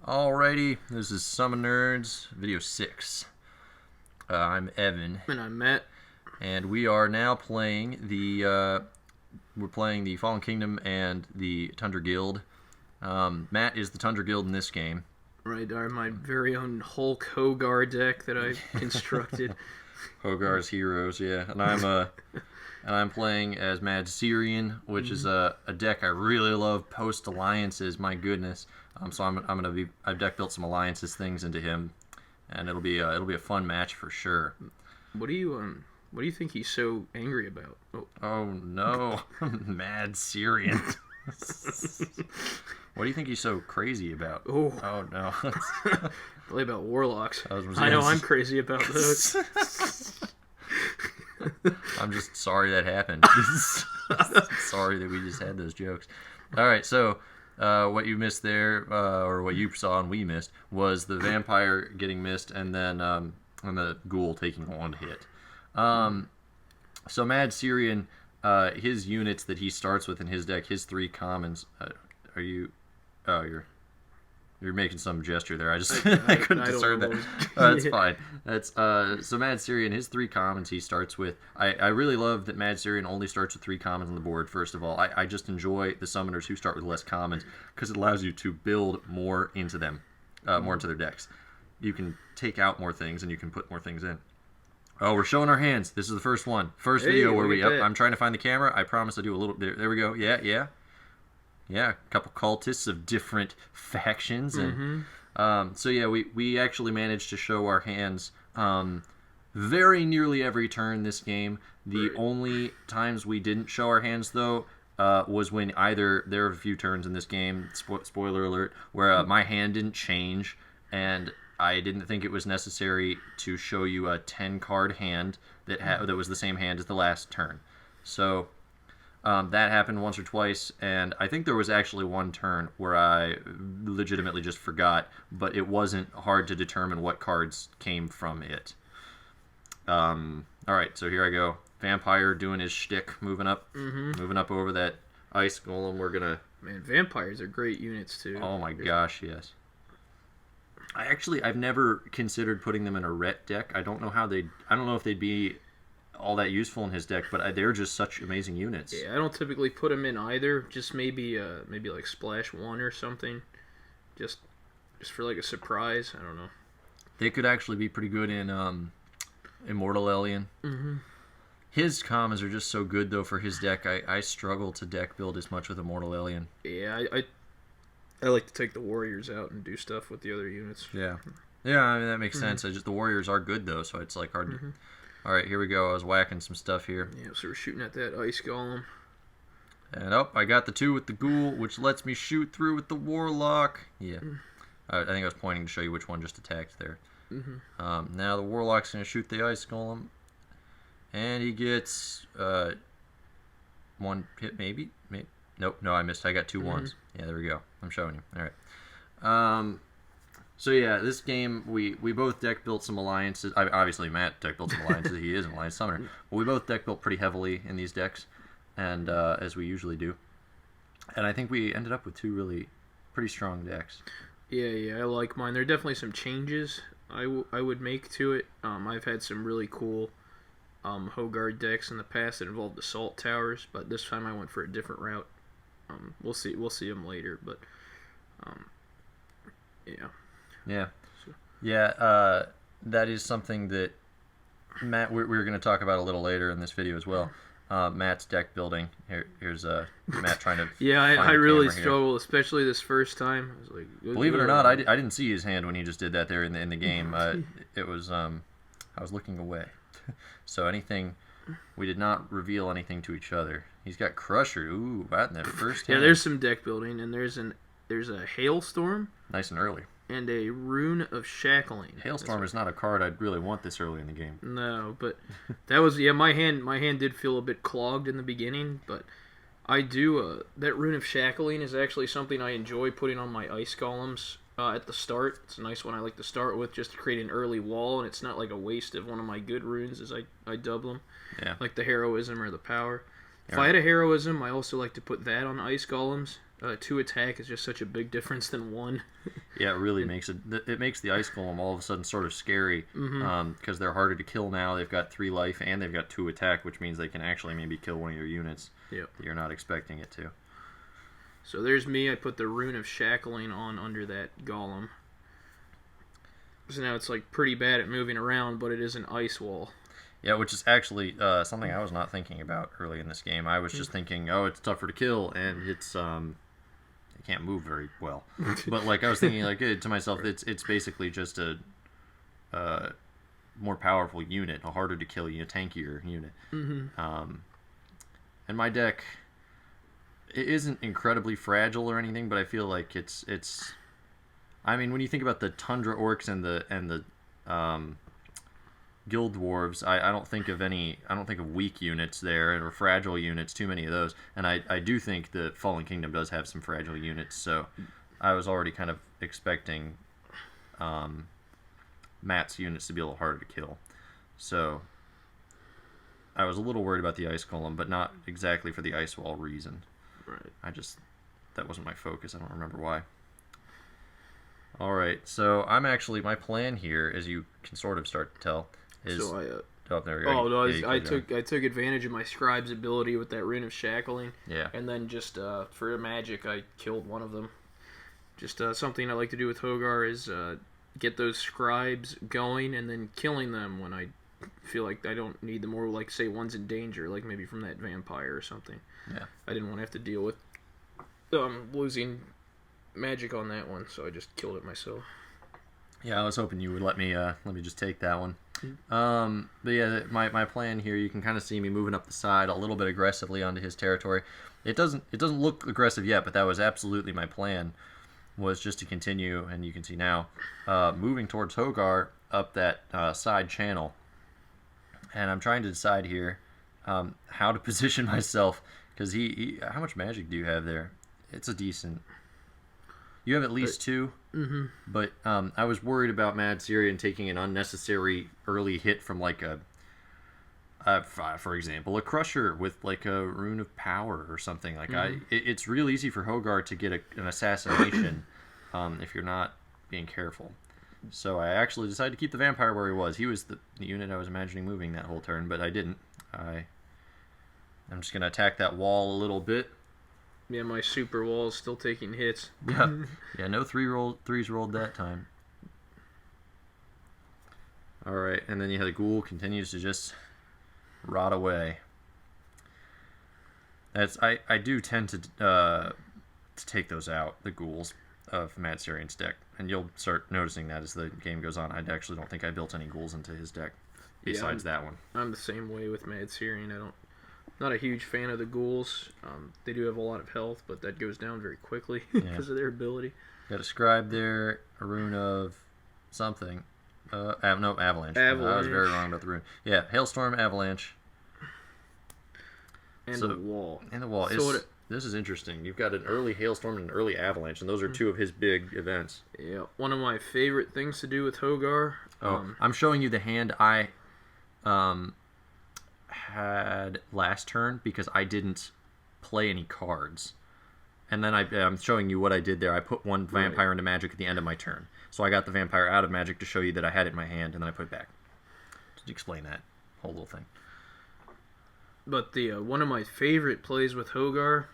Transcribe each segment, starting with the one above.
Alrighty, this is SummoNerds video 6. I'm Evan, And I'm Matt. and we are now playing the Fallen Kingdom and the Tundra Guild. Matt is the Tundra Guild in this game. Right, my very own Hulk Hogar deck that I've constructed. Hogar's Heroes, yeah, and I'm playing as Mad Syrian, which is a deck I really love post alliances. My goodness, so I've deck built some alliances things into him, and it'll be a fun match for sure. What do you think he's so angry about? Oh no, Mad Syrian. What do you think he's so crazy about? Oh no. Play about warlocks. I know I'm crazy about those. I'm just sorry that happened. Sorry that we just had those jokes. All right, so what you missed there, or what you saw and we missed, was the vampire getting missed, and then and the ghoul taking one hit. So Mad Syrian, his units that he starts with in his deck, his 3 commons. Are you? Oh, you're making some gesture there. I couldn't discern that. That's fine. That's so Mad Syrian, his 3 commons he starts with. I really love that Mad Syrian only starts with 3 commons on the board. First of all, I just enjoy the summoners who start with less commons because it allows you to build more into them, more into their decks. You can take out more things and you can put more things in. Oh, we're showing our hands. This is the first one. First video where I'm trying to find the camera. I promise I'll do a little. There we go. Yeah. A couple cultists of different factions, and so yeah, we actually managed to show our hands very nearly every turn this game. The only times we didn't show our hands though was when either there were a few turns in this game, spoiler alert, where my hand didn't change, and I didn't think it was necessary to show you a 10-card hand that was the same hand as the last turn. So. That happened once or twice, and I think there was actually one turn where I legitimately just forgot, but it wasn't hard to determine what cards came from it. Alright, so here I go. Vampire doing his shtick, moving up over that ice golem. We're gonna... Man, vampires are great units, too. Oh my gosh, yes. I've never considered putting them in a ret deck. I don't know if they'd be all that useful in his deck, but they're just such amazing units. Yeah, I don't typically put them in either. Just maybe like Splash 1 or something, just for like a surprise. I don't know. They could actually be pretty good in Immortal Alien. His commons are just so good though for his deck. I struggle to deck build as much with Immortal Alien. Yeah, I like to take the warriors out and do stuff with the other units. Yeah, I mean that makes sense. The warriors are good though, so it's like hard to... Alright, here we go. I was whacking some stuff here. Yeah, so we're shooting at that ice golem. And I got the 2 with the ghoul, which lets me shoot through with the warlock. Yeah. I think I was pointing to show you which one just attacked there. Now the warlock's going to shoot the ice golem. And he gets 1 hit, maybe? Nope, no, I missed. I got 2 ones. Yeah, there we go. I'm showing you. Alright. So yeah, this game, we both deck built some alliances. Obviously, Matt deck built some alliances. He is an alliance summoner. But we both deck built pretty heavily in these decks, and as we usually do. And I think we ended up with 2 really pretty strong decks. Yeah, I like mine. There are definitely some changes I would make to it. I've had some really cool Hogar decks in the past that involved assault towers, but this time I went for a different route. We'll see them later, but yeah. Yeah, that is something that Matt, we're going to talk about a little later in this video as well. Matt's deck building. Here's Matt trying to yeah, I really struggled, especially this first time. I was like, believe it or not, I didn't see his hand when he just did that there in the game. It was I was looking away. So we did not reveal anything to each other. He's got Crusher. Ooh, right in that first hand. Yeah, there's some deck building, and there's a Hailstorm. Nice and early. And a Rune of Shackling. Hailstorm is not a card I'd really want this early in the game. No, but that was my hand did feel a bit clogged in the beginning, but I do that Rune of Shackling is actually something I enjoy putting on my ice golems at the start. It's a nice one I like to start with just to create an early wall, and it's not like a waste of one of my good runes as I double them. Yeah. Like the Heroism or the Power. If I had a heroism, I also like to put that on ice golems. 2 attack is just such a big difference than 1. Yeah, it really makes it. It makes the ice golem all of a sudden sort of scary because they're harder to kill now. They've got 3 life and they've got 2 attack, which means they can actually maybe kill one of your units that you're not expecting it to. So there's me. I put the Rune of Shackling on under that golem. So now it's like pretty bad at moving around, but it is an ice wall. Yeah, which is actually something I was not thinking about early in this game. I was just thinking, oh, it's tougher to kill, and it's it can't move very well. But like I was thinking, like to myself, it's basically just a more powerful unit, a harder to kill unit, tankier unit. And my deck, it isn't incredibly fragile or anything, but I feel like it's. I mean, when you think about the Tundra Orcs and the Guild Dwarves, I don't think of weak units there or fragile units, too many of those. And I do think the Fallen Kingdom does have some fragile units, so I was already kind of expecting Matt's units to be a little harder to kill. So I was a little worried about the Ice Golem, but not exactly for the Ice Wall reason. Right. That wasn't my focus. I don't remember why. Alright, so my plan here, as you can sort of start to tell, is... So there we go. I took advantage of my Scribe's ability with that Rune of Shackling. Yeah. And then just for magic, I killed one of them. Just something I like to do with Hogar is get those Scribes going and then killing them when I feel like I don't need them, or like say one's in danger, like maybe from that vampire or something. Yeah. I didn't want to have to deal with losing magic on that one, so I just killed it myself. Yeah, I was hoping you would let me just take that one. But yeah, my plan here, you can kind of see me moving up the side a little bit aggressively onto his territory. It doesn't look aggressive yet, but that was absolutely my plan, was just to continue, and you can see now, moving towards Hogar up that side channel. And I'm trying to decide here how to position myself, because he how much magic do you have there? It's a decent... You have at least 2, but I was worried about Mad Syrian taking an unnecessary early hit from like for example, a Crusher with like a Rune of Power or something. Like it's real easy for Hogar to get an assassination if you're not being careful. So I actually decided to keep the Vampire where he was. He was the unit I was imagining moving that whole turn, but I didn't. I'm just going to attack that wall a little bit. Yeah, my super wall is still taking hits. Yeah, no threes rolled that time. Alright, and then the ghoul continues to just rot away. I do tend to take those out, the ghouls of Mad Syrian's deck. And you'll start noticing that as the game goes on. I actually don't think I built any ghouls into his deck besides that one. I'm the same way with Mad Syrian. Not a huge fan of the ghouls. They do have a lot of health, but that goes down very quickly because of their ability. Got a Scribe there, a Rune of something. Avalanche. I was very wrong about the rune. Yeah, Hailstorm, Avalanche. And the wall. And the wall. This is interesting. You've got an early Hailstorm and an early Avalanche, and those are 2 of his big events. Yeah, one of my favorite things to do with Hogar. I'm showing you the hand I had last turn because I didn't play any cards. And then I'm showing you what I did there. I put one vampire into magic at the end of my turn. So I got the vampire out of magic to show you that I had it in my hand, and then I put it back. Did you explain that whole little thing? But the one of my favorite plays with Hogar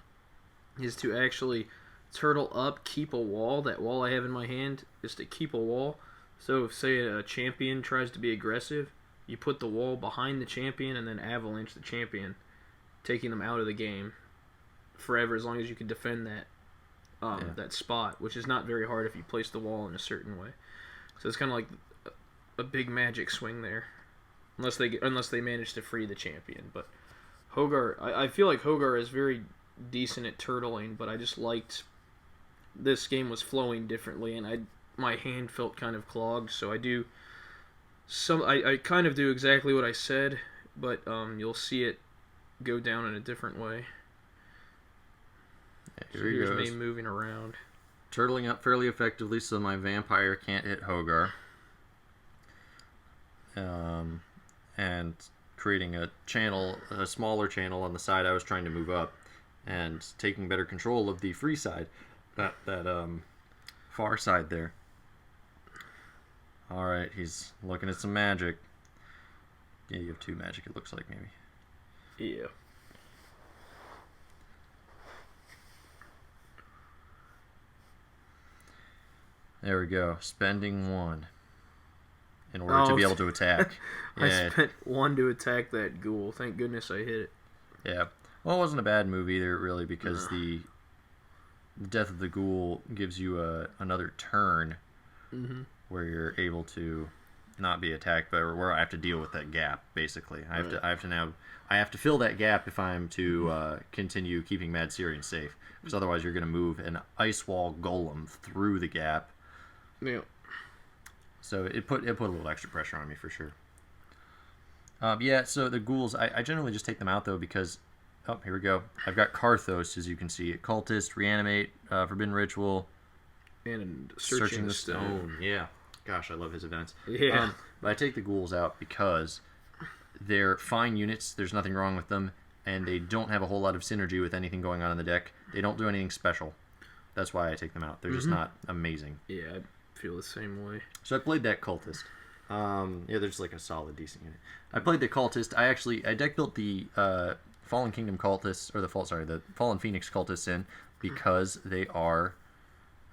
is to actually turtle up, keep a wall. That wall I have in my hand is to keep a wall. So if, say, a champion tries to be aggressive, you put the wall behind the champion and then avalanche the champion, taking them out of the game forever as long as you can defend that that spot, which is not very hard if you place the wall in a certain way. So it's kind of like a big magic swing there, unless they manage to free the champion. But Hogar, I feel like Hogar is very decent at turtling, but I just liked this game was flowing differently, and my hand felt kind of clogged, so I kind of do exactly what I said, but you'll see it go down in a different way. Yeah, here's me moving around. Turtling up fairly effectively so my vampire can't hit Hogar. And creating a channel, a smaller channel on the side I was trying to move up, and taking better control of the free side, that far side there. All right, he's looking at some magic. Yeah, you have 2 magic. It looks like maybe. Yeah. There we go. Spending 1 in order to be able to attack. Yeah. I spent 1 to attack that ghoul. Thank goodness I hit it. Yeah. Well, it wasn't a bad move either, really, because the death of the ghoul gives you another turn where you're able to not be attacked, but where I have to deal with that gap. Basically, I have to fill that gap if I'm to continue keeping Mad Syrian safe, because otherwise you're going to move an ice wall golem through the gap. Yeah. So it put a little extra pressure on me for sure. Yeah. So the ghouls, I generally just take them out though because. Oh, here we go. I've got Karthos, as you can see. Cultist, Reanimate, Forbidden Ritual. And Searching the Stone. Yeah. Gosh, I love his events. Yeah. But I take the ghouls out because they're fine units. There's nothing wrong with them. And they don't have a whole lot of synergy with anything going on in the deck. They don't do anything special. That's why I take them out. They're just not amazing. Yeah, I feel the same way. So I played that Cultist. Yeah, there's like a solid, decent unit. I played the Cultist. I deck built the... Fallen Kingdom cultists, or the Fallen Phoenix cultists in because they are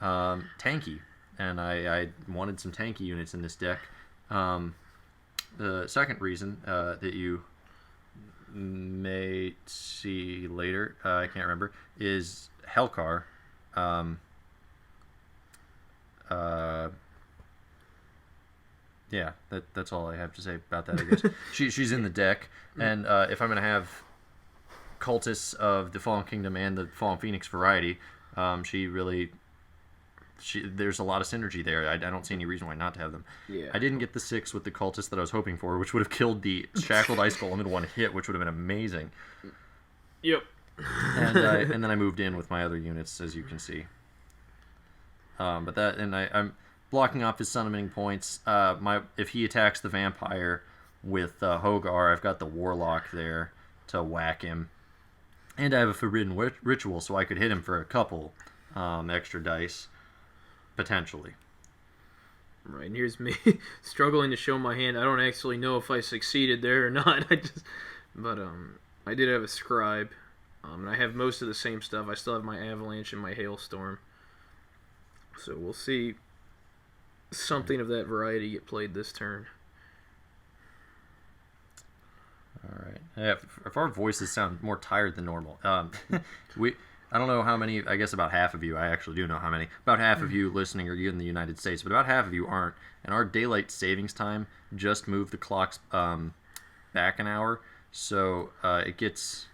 tanky, and I wanted some tanky units in this deck. The second reason that you may see later, I can't remember, is Hellcar. Yeah, that's all I have to say about that, I guess. She's in the deck, and if I'm going to have cultists of the Fallen Kingdom and the Fallen Phoenix variety, there's a lot of synergy there. I don't see any reason why not to have them. Yeah. I didn't get the 6 with the cultist that I was hoping for, which would have killed the Shackled Ice Golem in 1 hit, which would have been amazing. Yep. And then I moved in with my other units, as you can see. I'm blocking off his summoning points. If he attacks the vampire with Hogar, I've got the Warlock there to whack him. And I have a Forbidden Ritual, so I could hit him for a couple extra dice, potentially. Right, and here's me struggling to show my hand. I don't actually know if I succeeded there or not. I did have a Scribe, and I have most of the same stuff. I still have my Avalanche and my Hailstorm. So we'll see something of that variety get played this turn. All right. Yeah, if our voices sound more tired than normal, I don't know how many. I guess about half of you. I actually do know how many. About half of you listening are you in the United States, but about half of you aren't. And our daylight savings time just moved the clocks back an hour, so it gets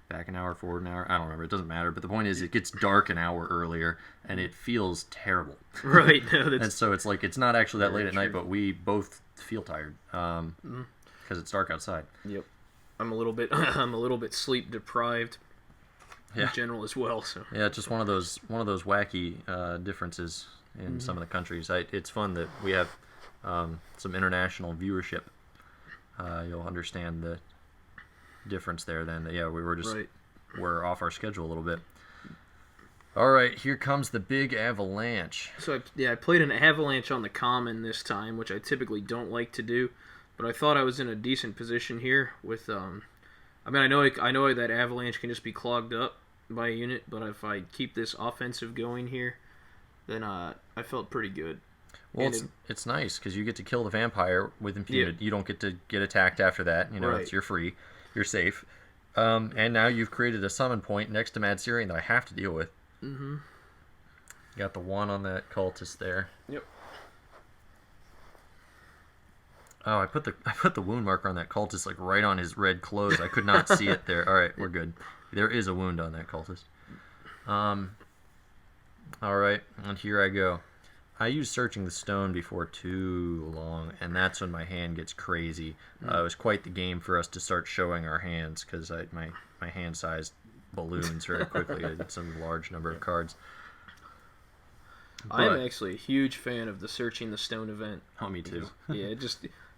back an hour, forward an hour. I don't remember. It doesn't matter. But the point is, it gets dark an hour earlier, and it feels terrible. Right. No, and so it's like it's not actually that late at night, but we both feel tired because it's dark outside. Yep. I'm a little bit sleep deprived in general as well. So yeah, it's just one of those wacky differences in some of the countries. It's fun that we have some international viewership. You'll understand the difference there. Then we're off our schedule a little bit. All right, here comes the big avalanche. So I played an avalanche on the common this time, which I typically don't like to do. But I thought I was in a decent position here with, I know that Avalanche can just be clogged up by a unit, but if I keep this offensive going here, then I felt pretty good. Well, it's nice because you get to kill the vampire with impunity. Yeah. You don't get to get attacked after that. You're free, you're safe, and now you've created a summon point next to Mad Syrian that I have to deal with. Mm-hmm. Got the 1 on that cultist there. Yep. Oh, I put the wound marker on that cultist like right on his red clothes. I could not see it there. All right, we're good. There is a wound on that cultist. All right, and here I go. I used Searching the Stone before too long, and that's when my hand gets crazy. It was quite the game for us to start showing our hands because my hand size balloons very quickly. I did some large number of cards. I'm actually a huge fan of the Searching the Stone event. Oh, me too. Yeah,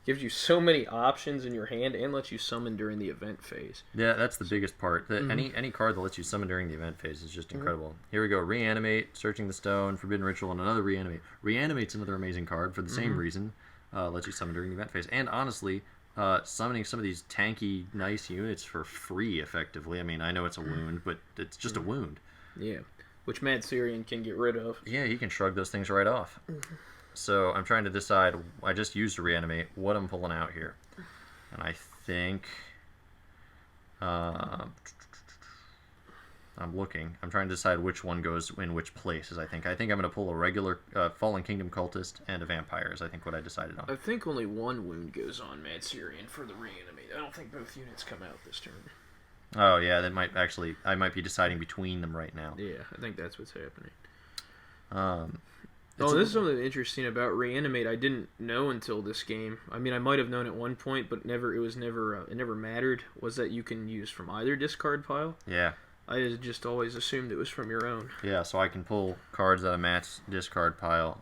gives you so many options in your hand and lets you summon during the event phase. Yeah, that's the biggest part. Any card that lets you summon during the event phase is just incredible. Here we go. Reanimate, Searching the Stone, Forbidden Ritual, and another Reanimate. Reanimate's another amazing card for the same reason. Lets you summon during the event phase. And honestly, summoning some of these tanky, nice units for free, effectively. I mean, I know it's a wound, but it's just a wound. Yeah, which Mad Syrian can get rid of. Yeah, he can shrug those things right off. So I'm trying to decide. I just used to Reanimate what I'm pulling out here, and I think I'm looking. I'm trying to decide which one goes in which places. I think I'm going to pull a regular Fallen Kingdom Cultist and a Vampire. Is I think what I decided on. I think only one wound goes on Mad Syrian for the Reanimate. I don't think both units come out this turn. Oh yeah, that might actually. I might be deciding between them right now. Yeah, I think that's what's happening. This is something interesting about Reanimate. I didn't know until this game. I mean, I might have known at one point, but it never mattered. Was that you can use from either discard pile? Yeah. I just always assumed it was from your own. Yeah, so I can pull cards out of Matt's discard pile,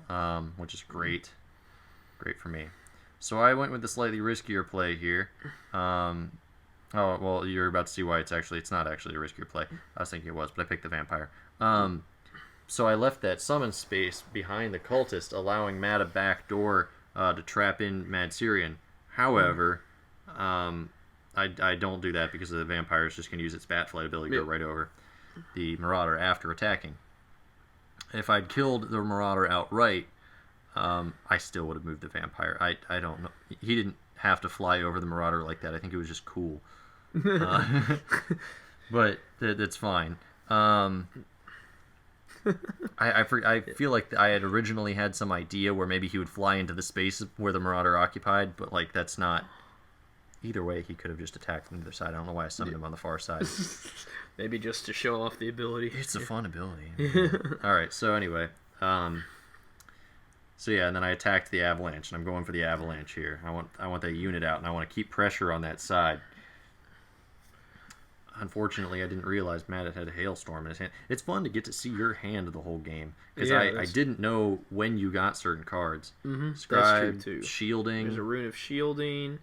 which is great. Great for me. So I went with the slightly riskier play here. Oh, well, you're about to see why it's not actually a riskier play. I was thinking it was, but I picked the Vampire. So I left that summon space behind the Cultist, allowing Matt a back door to trap in Mad Syrian. However, I don't do that because the Vampire is just going to use its Bat Flight ability to go right over the Marauder after attacking. If I'd killed the Marauder outright, I still would have moved the Vampire. I don't know. He didn't have to fly over the Marauder like that. I think it was just cool. But that's fine. I feel like I had originally had some idea where maybe he would fly into the space where the Marauder occupied, but like that's not. Either way, he could have just attacked from the other side. I don't know why I summoned him on the far side. Maybe just to show off the ability. It's a fun ability. All right. So anyway, and then I attacked the Avalanche, and I'm going for the Avalanche here. I want that unit out, and I want to keep pressure on that side. Unfortunately, I didn't realize Matt had a Hailstorm in his hand. It's fun to get to see your hand the whole game because I didn't know when you got certain cards. Mm-hmm. Scribe, that's true too. Shielding. There's a Rune of Shielding.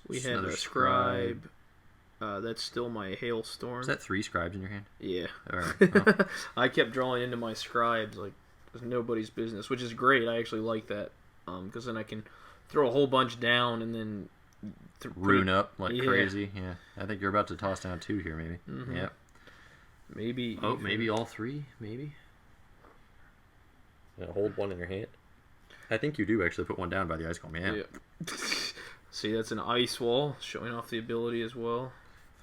We have a Scribe. That's still my Hailstorm. Is that 3 Scribes in your hand? Yeah. All right. Well. I kept drawing into my Scribes like it was nobody's business, which is great. I actually like that because then I can throw a whole bunch down and then rune up like crazy. Yeah, I think you're about to toss down 2 here, maybe. Mm-hmm. Yep. Maybe. Oh, maybe all 3. Maybe. Hold 1 in your hand. I think you do actually put 1 down by the Ice Golem. Yeah. See, that's an Ice Wall showing off the ability as well.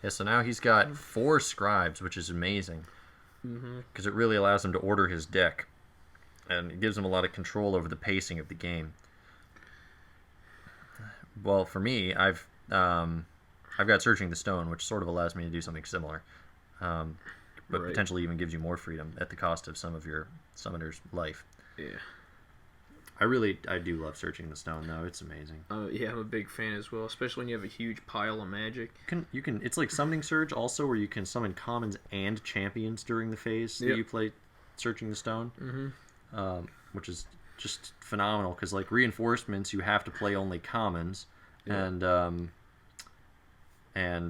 Yeah. So now he's got 4 Scribes, which is amazing because it really allows him to order his deck, and it gives him a lot of control over the pacing of the game. Well, for me, I've got Searching the Stone, which sort of allows me to do something similar, but potentially even gives you more freedom at the cost of some of your summoner's life. Yeah. I do love Searching the Stone, though. It's amazing. Yeah, I'm a big fan as well, especially when you have a huge pile of magic. You can. It's like Summoning Surge, also, where you can summon commons and champions during the phase that you play Searching the Stone, which is just phenomenal because like reinforcements you have to play only commons and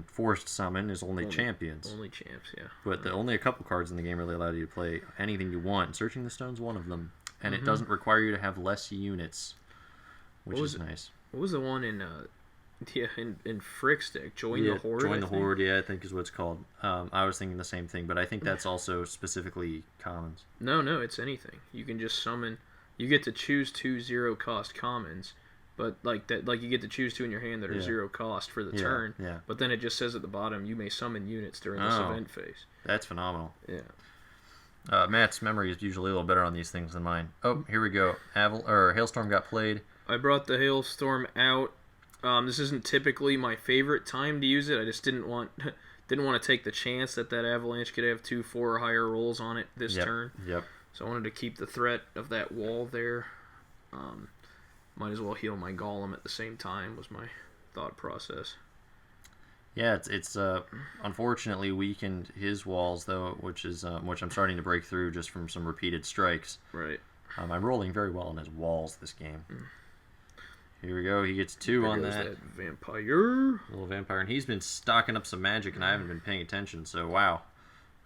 forced summon is only champions. Only champs, yeah. But only a couple cards in the game really allow you to play anything you want. Searching the Stone's one of them, and it doesn't require you to have less units, which is nice. What was the one in Frick's deck? Join the Horde. Join the Horde, I think is what it's called. I was thinking the same thing, but I think that's also specifically commons. No, it's anything. You can just summon. You get to choose 2 0-cost commons, but like you get to choose 2 in your hand that are 0 cost for the turn. Yeah. But then it just says at the bottom you may summon units during this event phase. That's phenomenal. Yeah. Matt's memory is usually a little better on these things than mine. Oh, here we go. Hailstorm got played. I brought the Hailstorm out. This isn't typically my favorite time to use it. I just didn't want to take the chance that Avalanche could have 2 4 or higher rolls on it this turn. Yep. So I wanted to keep the threat of that wall there. Might as well heal my Golem at the same time was my thought process. Yeah, it's unfortunately weakened his walls though, which I'm starting to break through just from some repeated strikes. Right. I'm rolling very well on his walls this game. Here we go. He gets 2 on that. Vampire. Little vampire. And he's been stocking up some magic, and I haven't been paying attention, so wow.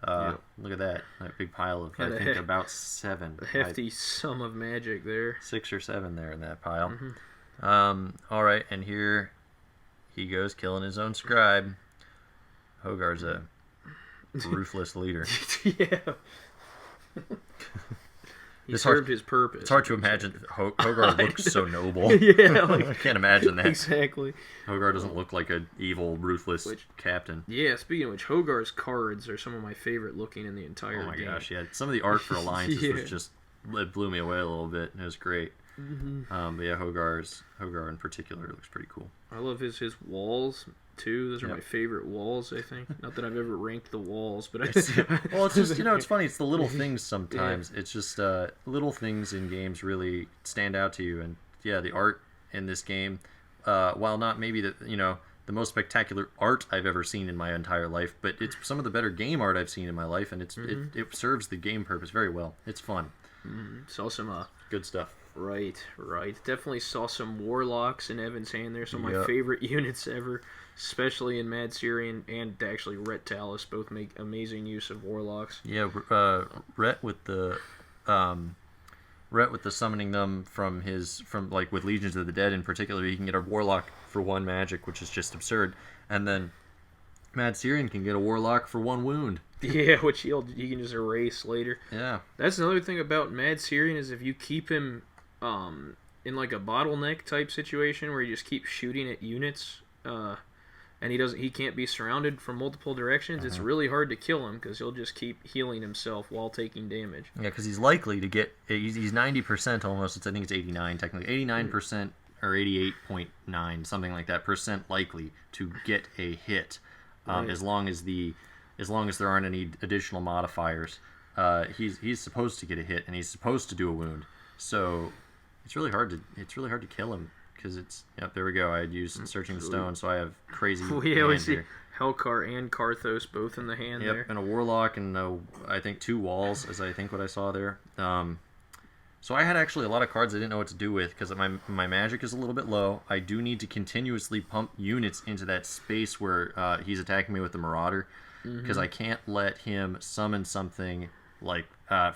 Look at that. That big pile of, I think, about 7. A hefty sum of magic there. 6 or 7 there in that pile. Alright, and here he goes, killing his own scribe. Hogar's a ruthless leader. Yeah. He served his purpose. It's hard to imagine Hogar looks so noble. Yeah, like, I can't imagine that. Exactly. Hogar doesn't look like an evil, ruthless captain. Yeah, speaking of which, Hogar's cards are some of my favorite looking in the entire game. Oh my gosh, yeah. Some of the art for alliances was just, it blew me away a little bit. It was great. But yeah, Hogar in particular looks pretty cool. I love his walls too. Those are my favorite walls, I think. Not that I've ever ranked the walls, but well, it's just, it's funny. It's the little things sometimes. Yeah. It's just little things in games really stand out to you. And yeah, the art in this game, while not maybe the most spectacular art I've ever seen in my entire life, but it's some of the better game art I've seen in my life, and it serves the game purpose very well. It's fun. Saw some good stuff. Right. Definitely saw some warlocks in Evan's hand there. Some of my favorite units ever, especially in Mad Syrian and actually Rhett Talus. Both make amazing use of warlocks. Yeah, Rhett with the summoning them from with Legions of the Dead in particular, he can get a warlock for 1 magic, which is just absurd, and then Mad Syrian can get a warlock for 1 wound. Yeah, which he can just erase later. Yeah, that's another thing about Mad Syrian is if you keep him in like a bottleneck type situation where you just keep shooting at units, and he can't be surrounded from multiple directions. It's really hard to kill him because he'll just keep healing himself while taking damage. Yeah, because he's likely to get he's 90% almost. I think it's 89 technically, 89% or 88.9 something like that % likely to get a hit, as long as there aren't any additional modifiers. He's supposed to get a hit and he's supposed to do a wound. So it's really hard to kill him because it's there we go. I had used Searching Stone, so I have crazy. We see Hellcar and Karthos both in the hand there. And a Warlock and I think 2 walls, as I think what I saw there. So I had actually a lot of cards I didn't know what to do with because my magic is a little bit low. I do need to continuously pump units into that space where he's attacking me with the Marauder because I can't let him summon something like,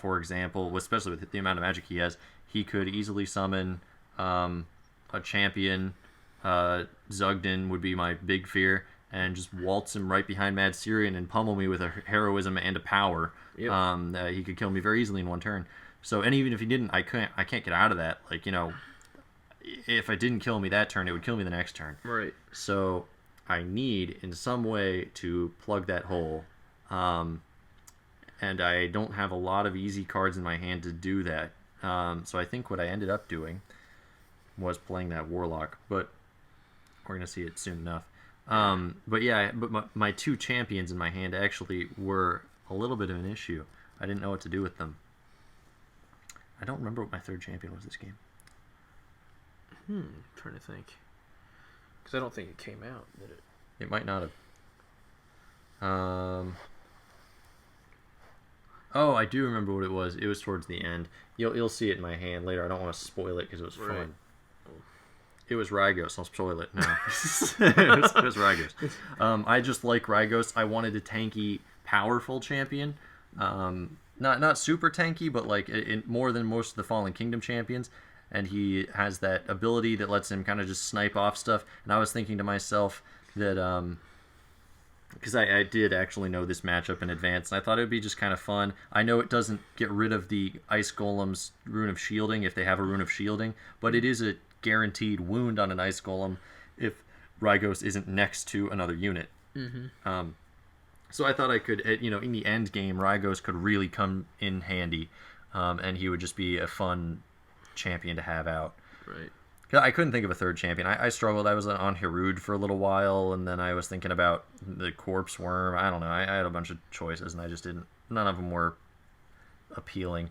for example, especially with the amount of magic he has, he could easily summon a champion. Zugden would be my big fear, and just waltz him right behind Mad Syrian and pummel me with a heroism and a power. Yep. He could kill me very easily in 1 turn. So, and even if he didn't, I can't get out of that. Like, if I didn't kill me that turn, it would kill me the next turn. Right. So I need in some way to plug that hole. And I don't have a lot of easy cards in my hand to do that. So I think what I ended up doing was playing that Warlock, but we're going to see it soon enough. But my 2 champions in my hand actually were a little bit of an issue. I didn't know what to do with them. I don't remember what my 3rd champion was this game. Trying to think. Because I don't think it came out, did it? It might not have. Oh, I do remember what it was. It was towards the end. You'll see it in my hand later. I don't want to spoil it because it was fun. It was Rygos. I'll spoil it now. it was Rygos. I just like Rygos. I wanted a tanky, powerful champion. Not super tanky, but like more than most of the Fallen Kingdom champions. And he has that ability that lets him kind of just snipe off stuff. And I was thinking to myself that because I did actually know this matchup in advance, and I thought it would be just kind of fun. I know it doesn't get rid of the Ice Golem's Rune of Shielding if they have a Rune of Shielding, but it is a guaranteed wound on an Ice Golem if Rygos isn't next to another unit. So I thought I could, in the end game, Rygos could really come in handy, and he would just be a fun champion to have out. Right. I couldn't think of a 3rd champion. I struggled. I was on Herud for a little while, and then I was thinking about the Corpse Worm. I don't know. I had a bunch of choices, and I just didn't. None of them were appealing.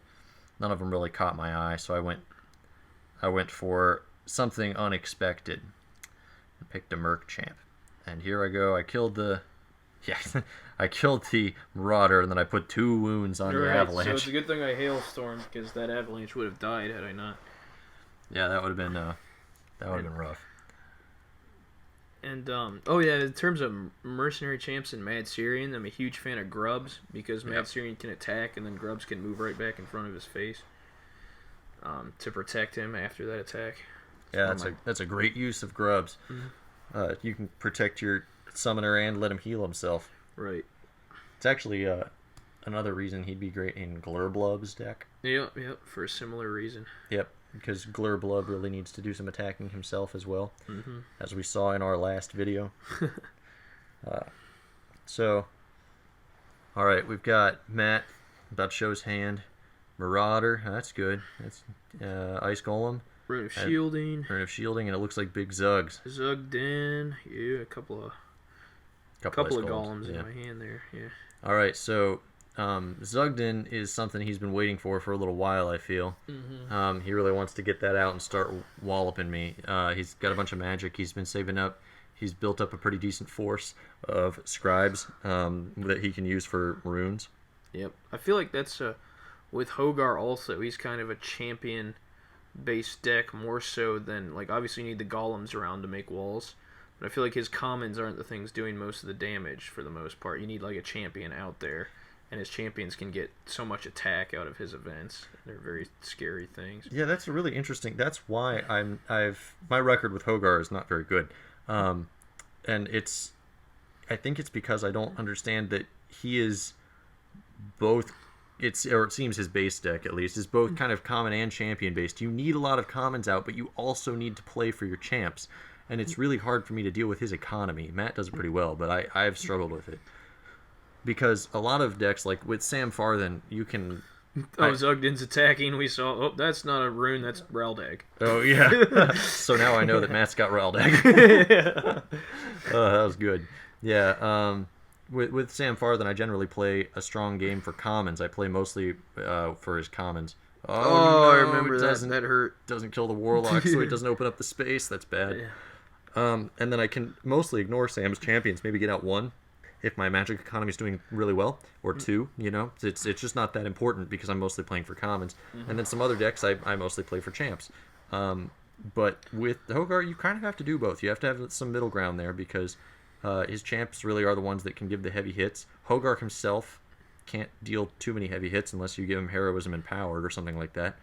None of them really caught my eye. So I went for something unexpected and picked a Merc champ. And here I go. I killed the Marauder, and then I put 2 wounds on the Avalanche. So it's a good thing I Hailstormed because that Avalanche would have died had I not. Yeah, that would have been That would have been rough. And oh yeah, in terms of mercenary champs and Mad Syrian, I'm a huge fan of Grubs because Mad Syrian can attack and then Grubs can move right back in front of his face to protect him after that attack. Yeah, that's a great use of Grubs. Mm-hmm. You can protect your summoner and let him heal himself. Right. It's actually another reason he'd be great in Glurblub's deck. Yep, for a similar reason. Yep, because Glurblub really needs to do some attacking himself as well, as we saw in our last video. So, all right, we've got Matt about to show his hand. Marauder, that's good. That's Ice Golem. Rune of Shielding. Rune of Shielding, and it looks like big Zugs. Zugden. Yeah, a couple of golems in my hand there. Yeah. All right, so Zugden is something he's been waiting for a little while, I feel. He really wants to get that out and start walloping me. He's got a bunch of magic he's been saving up. He's built up a pretty decent force of scribes that he can use for runes. Yep. I feel like that's with Hogar also. He's kind of a champion-based deck more so than, like, obviously you need the golems around to make walls. But I feel like his commons aren't the things doing most of the damage for the most part. You need like a champion out there, and his champions can get so much attack out of his events. They're very scary things. Yeah, that's really interesting. That's why my record with Hogar is not very good, and I think it's because I don't understand that he is both. It seems his base deck at least is both kind of common and champion based. You need a lot of commons out, but you also need to play for your champs. And it's really hard for me to deal with his economy. Matt does it pretty well, but I've struggled with it. Because a lot of decks, like with Sam Farthen, you can... Zugden's attacking. We saw... Oh, that's not a rune. That's Raldag. Oh, yeah. So now I know that Matt's got Raldag. Oh, that was good. Yeah, with Sam Farthen, I generally play a strong game for commons. I play mostly for his commons. Oh, no, I remember that. That hurt. Doesn't kill the Warlock, so it doesn't open up the space. That's bad. Yeah. And then I can mostly ignore Sam's champions, maybe get out one if my magic economy is doing really well, or two, It's just not that important because I'm mostly playing for commons. And then some other decks I mostly play for champs. But with Hogar, you kind of have to do both. You have to have some middle ground there because his champs really are the ones that can give the heavy hits. Hogar himself can't deal too many heavy hits unless you give him heroism empowered or something like that.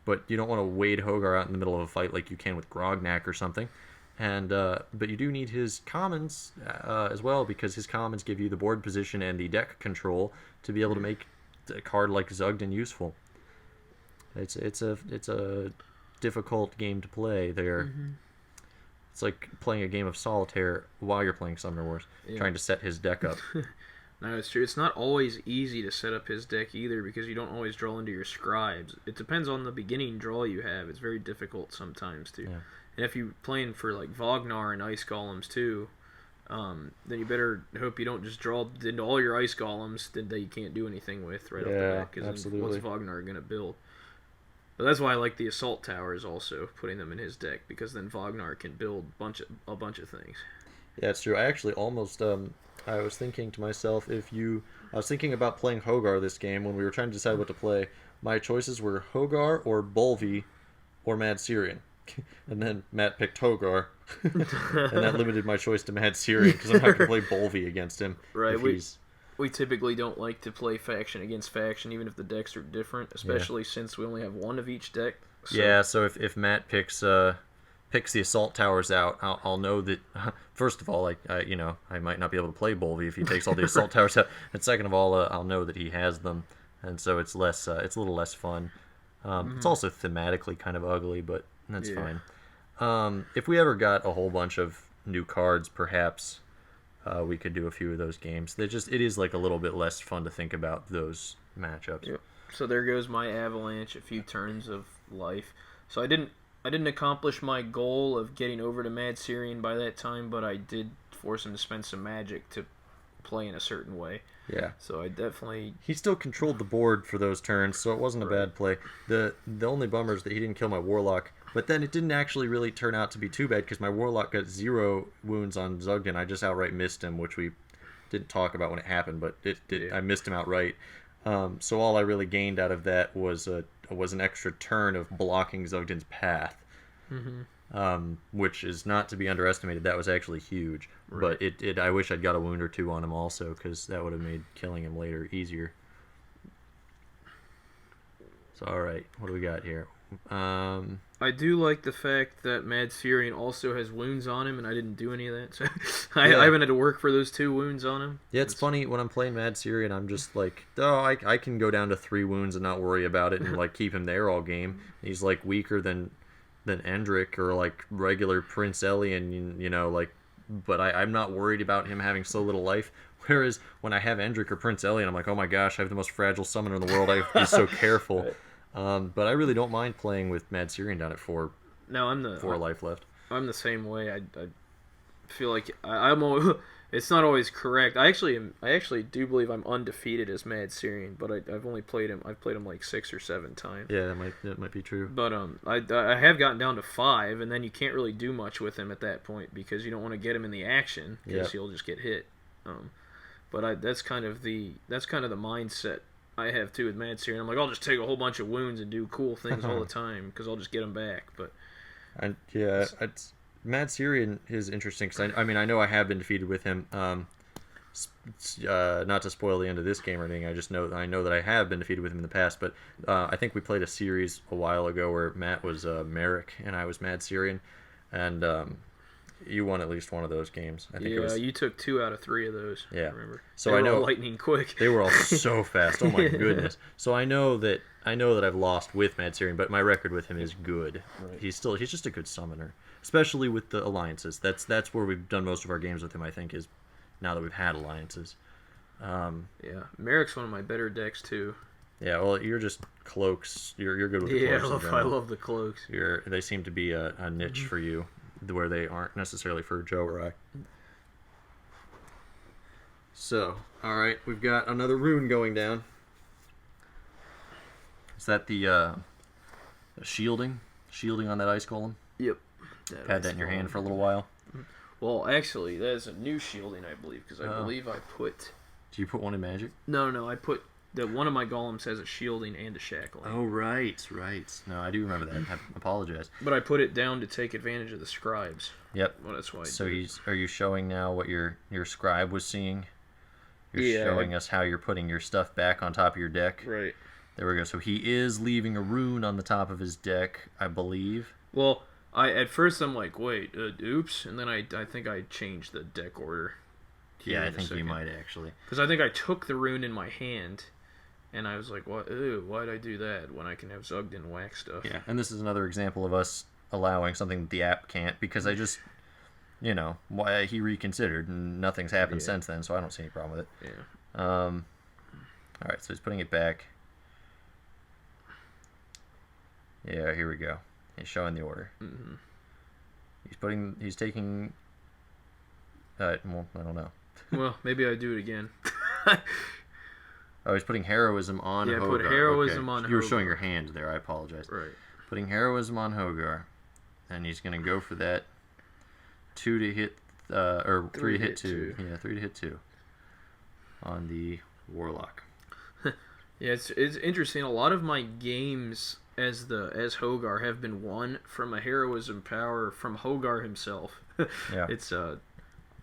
But you don't want to wade Hogar out in the middle of a fight like you can with Grognak or something. And but you do need his commons as well because his commons give you the board position and the deck control to be able to make a card like Zugden useful. It's a difficult game to play there. It's like playing a game of solitaire while you're playing Summoner Wars, trying to set his deck up. No, it's true. It's not always easy to set up his deck either because you don't always draw into your scribes. It depends on the beginning draw you have. It's very difficult sometimes too. Yeah. And if you're playing for like Vognar and Ice Golems too, then you better hope you don't just draw into all your Ice Golems that you can't do anything with right off the bat. Because what's Vognar going to build? But that's why I like the Assault Towers also, putting them in his deck, because then Vognar can build a bunch of things. Yeah, it's true. I actually almost... I was thinking to myself, I was thinking about playing Hogar this game when we were trying to decide what to play. My choices were Hogar or Bolvi or Mad Syrian. And then Matt picked Hogar. And that limited my choice to Mad Syrian because I'm not going to play Bolvi against him. Right, we typically don't like to play faction against faction, even if the decks are different, especially since we only have one of each deck. So. Yeah, so if Matt picks the Assault Towers out, I'll know that, first of all, I might not be able to play Bolvi if he takes all the Assault Towers out, and second of all, I'll know that he has them, and so it's a little less fun. It's also thematically kind of ugly, but that's fine. If we ever got a whole bunch of new cards, perhaps we could do a few of those games. It is like a little bit less fun to think about those matchups. Yep. So there goes my Avalanche, a few turns of life. So I didn't accomplish my goal of getting over to Mad Syrian by that time, but I did force him to spend some magic to play in a certain way. Yeah. So I definitely... He still controlled the board for those turns, so it wasn't a bad play. The only bummer is that he didn't kill my Warlock, but then it didn't actually really turn out to be too bad because my Warlock got 0 wounds on Zugden. I just outright missed him, which we didn't talk about when it happened, but I missed him outright. So all I really gained out of that was an extra turn of blocking Zugden's path. which is not to be underestimated. That was actually huge. Right. But I wish I'd got a wound or two on him also, because that would have made killing him later easier. So, all right, what do we got here? I do like the fact that Mad Syrian also has wounds on him, and I didn't do any of that. So I haven't had to work for those 2 wounds on him. Yeah, it's funny when I'm playing Mad Syrian, I'm just like, oh, I can go down to 3 wounds and not worry about it and like keep him there all game. He's like weaker than Endrick or like regular Prince Elian, you know, like, but I'm not worried about him having so little life. Whereas when I have Endrick or Prince Elian, I'm like, oh my gosh, I have the most fragile summoner in the world. I have to be so careful. Right. But I really don't mind playing with Mad Syrian down at 4 life left. I'm the same way. I feel like I'm. It's not always correct. I actually do believe I'm undefeated as Mad Syrian, but I've only played him. I've played him like 6 or 7 times. Yeah, that might be true. But I have gotten down to 5, and then you can't really do much with him at that point because you don't want to get him in the action because he'll just get hit. But that's kind of the mindset I have too with Mad Syrian. I'm like, I'll just take a whole bunch of wounds and do cool things all the time because I'll just get them back. But Mad Syrian is interesting because I know I have been defeated with him. Not to spoil the end of this game or anything, I know that I have been defeated with him in the past. But I think we played a series a while ago where Matt was Merrick and I was Mad Syrian, and you won at least one of those games. I think you took 2 out of 3 of those. Yeah, I remember. So they I know were all lightning quick. They were all so fast. Oh my goodness. So I know that I've lost with Mad Syrian, but my record with him is good. Right. He's just a good summoner, especially with the alliances. That's where we've done most of our games with him. I think is now that we've had alliances. Merrick's one of my better decks too. Yeah, well, you're just cloaks. You're good with the cloaks. I love the cloaks. They seem to be a niche for you, where they aren't necessarily for Joe or I. So, all right, we've got another rune going down. Is that the shielding on that ice golem? Yep. Had that in your hand for a little while. Well, actually, that is a new shielding, I believe, because I believe I put. Do you put one in Magic? No, I put that one of my golems has a shielding and a shackling. Oh, right. No, I do remember that. I apologize. But I put it down to take advantage of the scribes. Yep. Well, that's why. So are you showing now what your scribe was seeing? You're showing us how you're putting your stuff back on top of your deck. Right. There we go. So he is leaving a rune on the top of his deck, I believe. Well, at first I'm like, wait, oops, and then I think I changed the deck order. Yeah, I think you might actually. Because I think I took the rune in my hand, and I was like, what? Ew, why'd I do that when I can have Zugden whack stuff? Yeah, and this is another example of us allowing something that the app can't, because I just, why he reconsidered, and nothing's happened since then, so I don't see any problem with it. Yeah. All right, so he's putting it back. Yeah, here we go. He's showing the order. Mm-hmm. He's taking. Well, I don't know. Well, maybe I do it again. Oh, he's putting heroism on Hogar. Yeah, put heroism on Hogar. You were showing your hand there. I apologize. Right. Putting heroism on Hogar, and he's going to go for that 2 to hit, or 3 to hit 2. Yeah, 3 to hit 2 on the Warlock. Yeah, it's interesting. A lot of my games as Hogar have been won from a heroism power from Hogar himself. Yeah. It's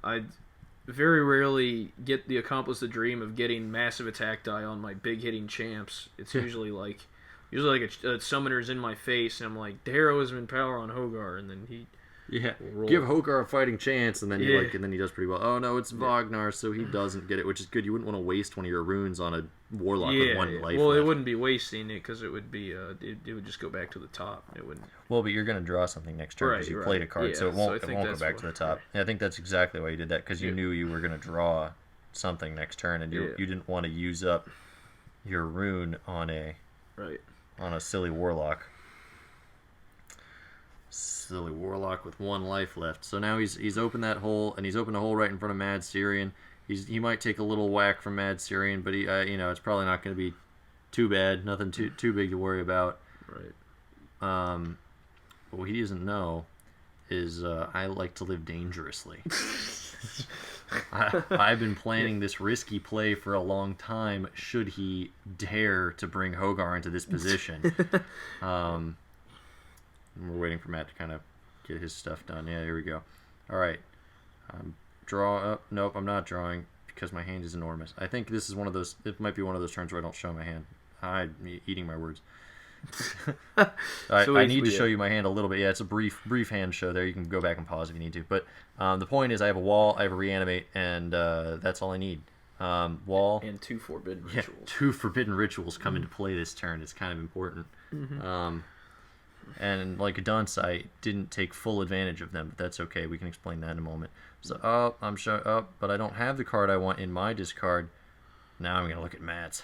I very rarely accomplish the dream of getting massive attack die on my big hitting champs. It's usually like a summoner's in my face, and I'm like, the heroism and power on Hogar, and then he give Hogar a fighting chance, and then and then he does pretty well. Oh no, it's Wagner, so he doesn't get it, which is good. You wouldn't want to waste one of your runes on a Warlock with 1 life. Well, left. it wouldn't be wasting it because it would be it would just go back to the top. It wouldn't. Well, but you're going to draw something next turn because you played a card, so it won't go back to the top. Yeah, I think that's exactly why you did that, because you knew you were going to draw something next turn, and you didn't want to use up your rune on a silly Warlock. Silly Warlock with 1 life left. So now he's opened that hole, and he's opened a hole right in front of Mad Syrian. He might take a little whack from Mad Syrian, but he it's probably not going to be too bad. Nothing too big to worry about. Right. But what he doesn't know is I like to live dangerously. I've been planning this risky play for a long time. Should he dare to bring Hogar into this position? We're waiting for Matt to kind of get his stuff done. Yeah, here we go. All right. Draw up. Nope, I'm not drawing because my hand is enormous. I think this is one of those. It might be one of those turns where I don't show my hand. I'm eating my words. I need to show you my hand a little bit. Yeah, it's a brief hand show there. You can go back and pause if you need to. But the point is, I have a wall, I have a reanimate, and that's all I need. Wall and 2 forbidden rituals. 2 forbidden rituals come into play this turn. It's kind of important. And like Dunce, I didn't take full advantage of them, but that's okay. We can explain that in a moment. So, I'm sure. But I don't have the card I want in my discard. Now I'm gonna look at Matt's.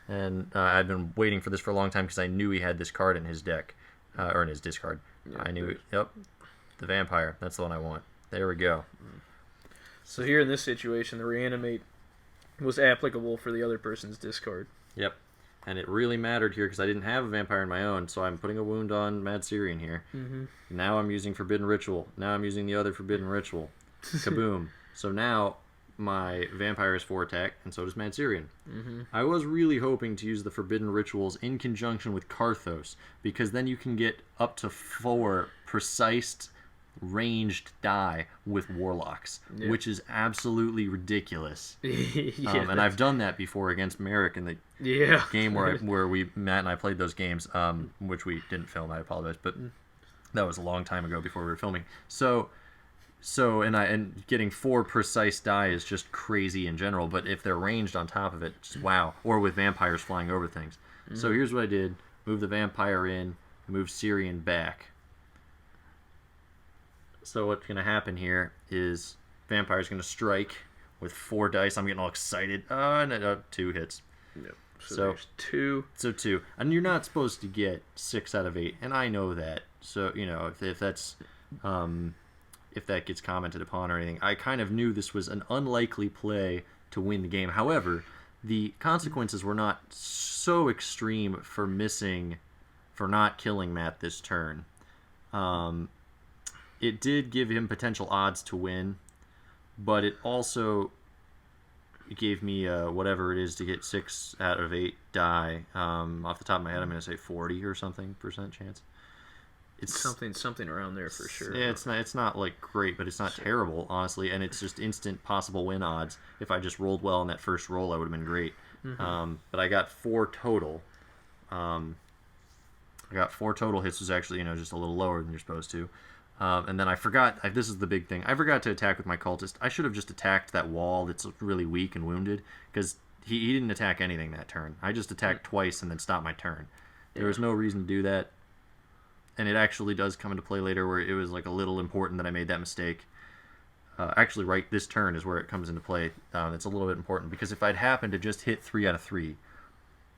And I've been waiting for this for a long time because I knew he had this card in his deck, or in his discard. Yeah, I knew it. Yep, the vampire. That's the one I want. There we go. So here in this situation, the reanimate was applicable for the other person's discard. Yep, and it really mattered here because I didn't have a vampire in my own, so I'm putting a wound on Mad Syrian here. Now I'm using Forbidden Ritual. Now I'm using the other Forbidden Ritual. Kaboom. So now my vampire is 4 attack, and so does Mad Syrian. I was really hoping to use the Forbidden Rituals in conjunction with Karthos, because then you can get up to 4 precise ranged die with Warlocks, which is absolutely ridiculous. And I've done that before against Merrick in the game where Matt and I played those games, which we didn't film. I apologize, but that was a long time ago before we were filming. So and getting 4 precise die is just crazy in general, but if they're ranged on top of it, just wow. Or with vampires flying over things. So here's what I did. Move the vampire in, move Syrian back. So what's going to happen here is vampire's going to strike with 4 dice. I'm getting all excited. And 2 hits. Yep. So there's 2. So 2. And you're not supposed to get 6 out of 8, and I know that. So, if that's... if that gets commented upon or anything. I kind of knew this was an unlikely play to win the game. However, the consequences were not so extreme for not killing Matt this turn. It did give him potential odds to win, but it also gave me whatever it is to get 6 out of 8 die. Off the top of my head, I'm going to say 40 or something % chance. It's something around there for sure. Yeah, it's not like great, but it's not terrible, honestly, and it's just instant possible win odds. If I just rolled well on that first roll, I would have been great. But I got 4 total. I got 4 total hits, was actually just a little lower than you're supposed to. And then I forgot. This is the big thing. I forgot to attack with my cultist. I should have just attacked that wall that's really weak and wounded, because he didn't attack anything that turn. I just attacked twice and then stopped my turn. There was no reason to do that. And it actually does come into play later, where it was like a little important that I made that mistake. Actually, right this turn is where it comes into play. It's a little bit important, because if I'd happened to just hit 3 out of 3,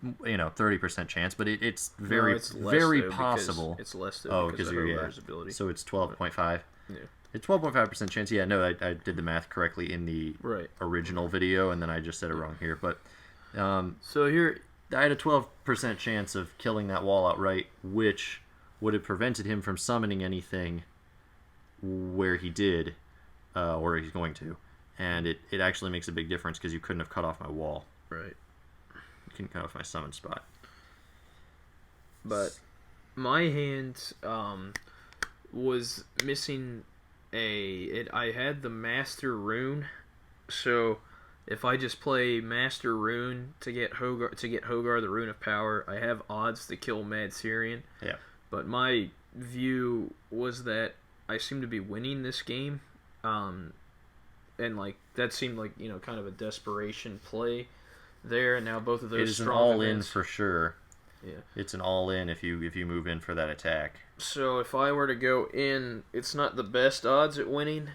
30% chance, but it's very possible. It's less though because of Rogar's ability. So it's 12.5. Yeah. It's 12.5% chance. Yeah, no, I did the math correctly in the original video, and then I just said it wrong here. But so here I had a 12% chance of killing that wall outright, which would have prevented him from summoning anything where he did, or he's going to. And it actually makes a big difference, because you couldn't have cut off my wall. Right. You couldn't cut off my summon spot. But my hand was missing I had the Master Rune, so if I just play Master Rune to get Hogar the Rune of Power, I have odds to kill Mad Syrian. Yeah. But my view was that I seem to be winning this game, and like that seemed like kind of a desperation play there. And now both of those it is an all-in for sure. Yeah, it's an all-in if you move in for that attack. So if I were to go in, it's not the best odds at winning,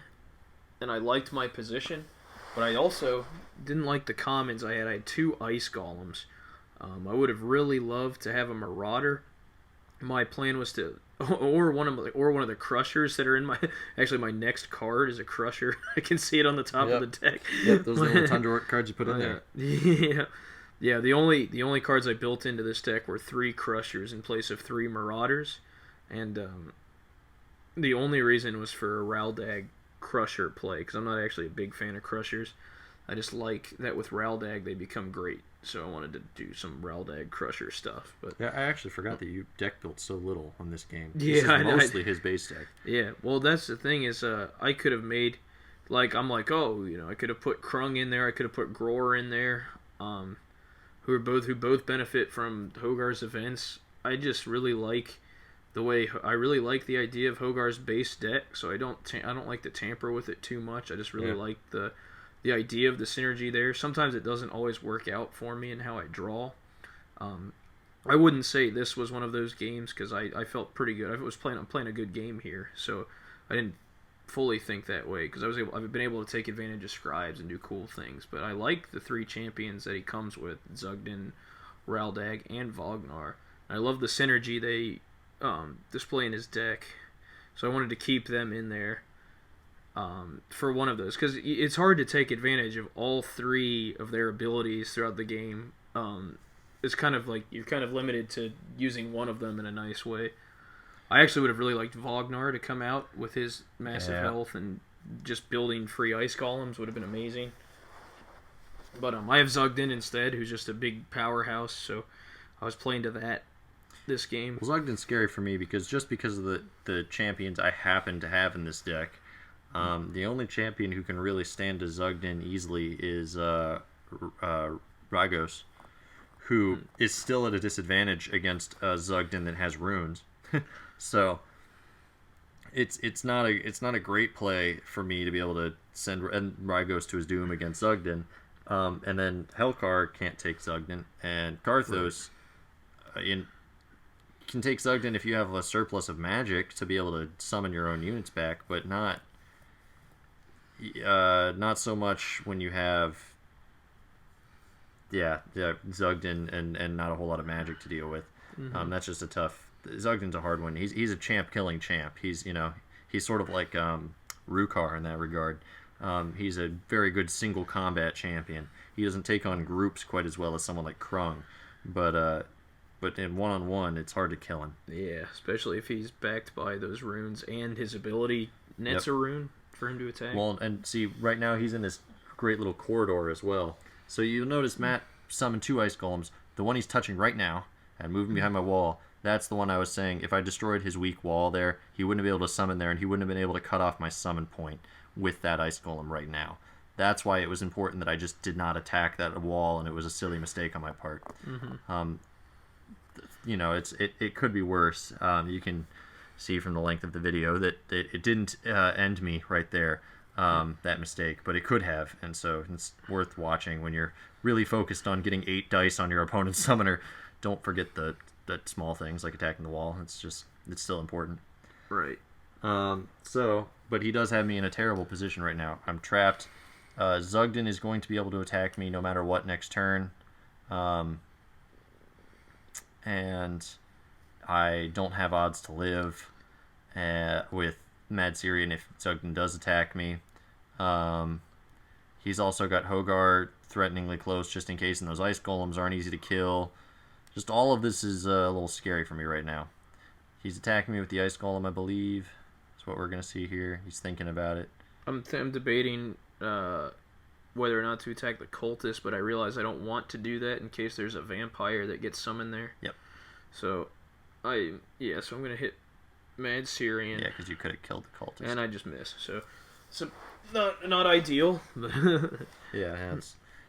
and I liked my position, but I also didn't like the commons I had. I had 2 ice golems. I would have really loved to have a marauder. My plan was to, or one of the crushers that are in my. Actually, my next card is a crusher. I can see it on the top of the deck. Yep, those are the little Tundra cards you put in there. Yeah. The only cards I built into this deck were 3 crushers in place of 3 marauders, and the only reason was for a Raldag crusher play, because I'm not actually a big fan of crushers. I just like that with Raldag they become great so I wanted to do some Raldag Crusher stuff. But Yeah, I actually forgot that you deck built so little on this game. Yeah, this is mostly his base deck. Yeah, well, that's the thing is, I could have made, like, I'm like, oh, I could have put Krung in there, I could have put Grower in there, who both benefit from Hogar's events. I just really like I really like the idea of Hogar's base deck, so I don't like to tamper with it too much. I just really like the idea of the synergy there. Sometimes it doesn't always work out for me in how I draw. I wouldn't say this was one of those games because I felt pretty good. I'm playing a good game here, so I didn't fully think that way because I've been able to take advantage of scribes and do cool things. But I like the 3 champions that he comes with: Zugden, Raldag, and Vognar. I love the synergy they display in his deck, so I wanted to keep them in there for one of those because it's hard to take advantage of all 3 of their abilities throughout the game. It's kind of like you're kind of limited to using one of them in a nice way. I actually would have really liked Vognar to come out with his massive health, and just building free ice columns would have been amazing. But I have Zugden instead, who's just a big powerhouse, so I was playing to that this game. Well, Zugden's scary for me because of the champions I happen to have in this deck. The only champion who can really stand to Zugden easily is Ragos, who is still at a disadvantage against Zugden that has runes. So it's not a great play for me to be able to send Ragos to his doom against Zugden. And then Helkar can't take Zugden, and Karthos can take Zugden if you have a surplus of magic to be able to summon your own units back, but not so much when you have Zugden and not a whole lot of magic to deal with. That's just a tough. Zugden's a hard one. He's a champ killing champ. He's sort of like Rukar in that regard. He's a very good single combat champion. He doesn't take on groups quite as well as someone like Krung, but in one-on-one, it's hard to kill him. Yeah, especially if he's backed by those runes and his ability nets a rune for him to attack. Well, and see, right now he's in this great little corridor as well. So you'll notice Matt summoned 2 ice golems. The one he's touching right now and moving behind my wall, that's the one I was saying, if I destroyed his weak wall there, he wouldn't have been able to summon there, and he wouldn't have been able to cut off my summon point with that ice golem right now. That's why it was important that I just did not attack that wall, and it was a silly mistake on my part. It could be worse. You can see from the length of the video that it didn't end me right there, that mistake, but it could have, and so it's worth watching when you're really focused on getting 8 dice on your opponent's summoner. Don't forget the small things like attacking the wall. It's still important. Right. But he does have me in a terrible position right now. I'm trapped. Zugden is going to be able to attack me no matter what next turn. And I don't have odds to live with Mad Syrian if Zugden does attack me. He's also got Hogar threateningly close just in case, and those ice golems aren't easy to kill. Just all of this is a little scary for me right now. He's attacking me with the ice golem, I believe. That's what we're going to see here. He's thinking about it. I'm debating whether or not to attack the cultist, but I realize I don't want to do that in case there's a vampire that gets summoned there. Yep. So I'm going to hit Mad Syrian. Yeah, because you could have killed the cultist. And I just missed. So not ideal.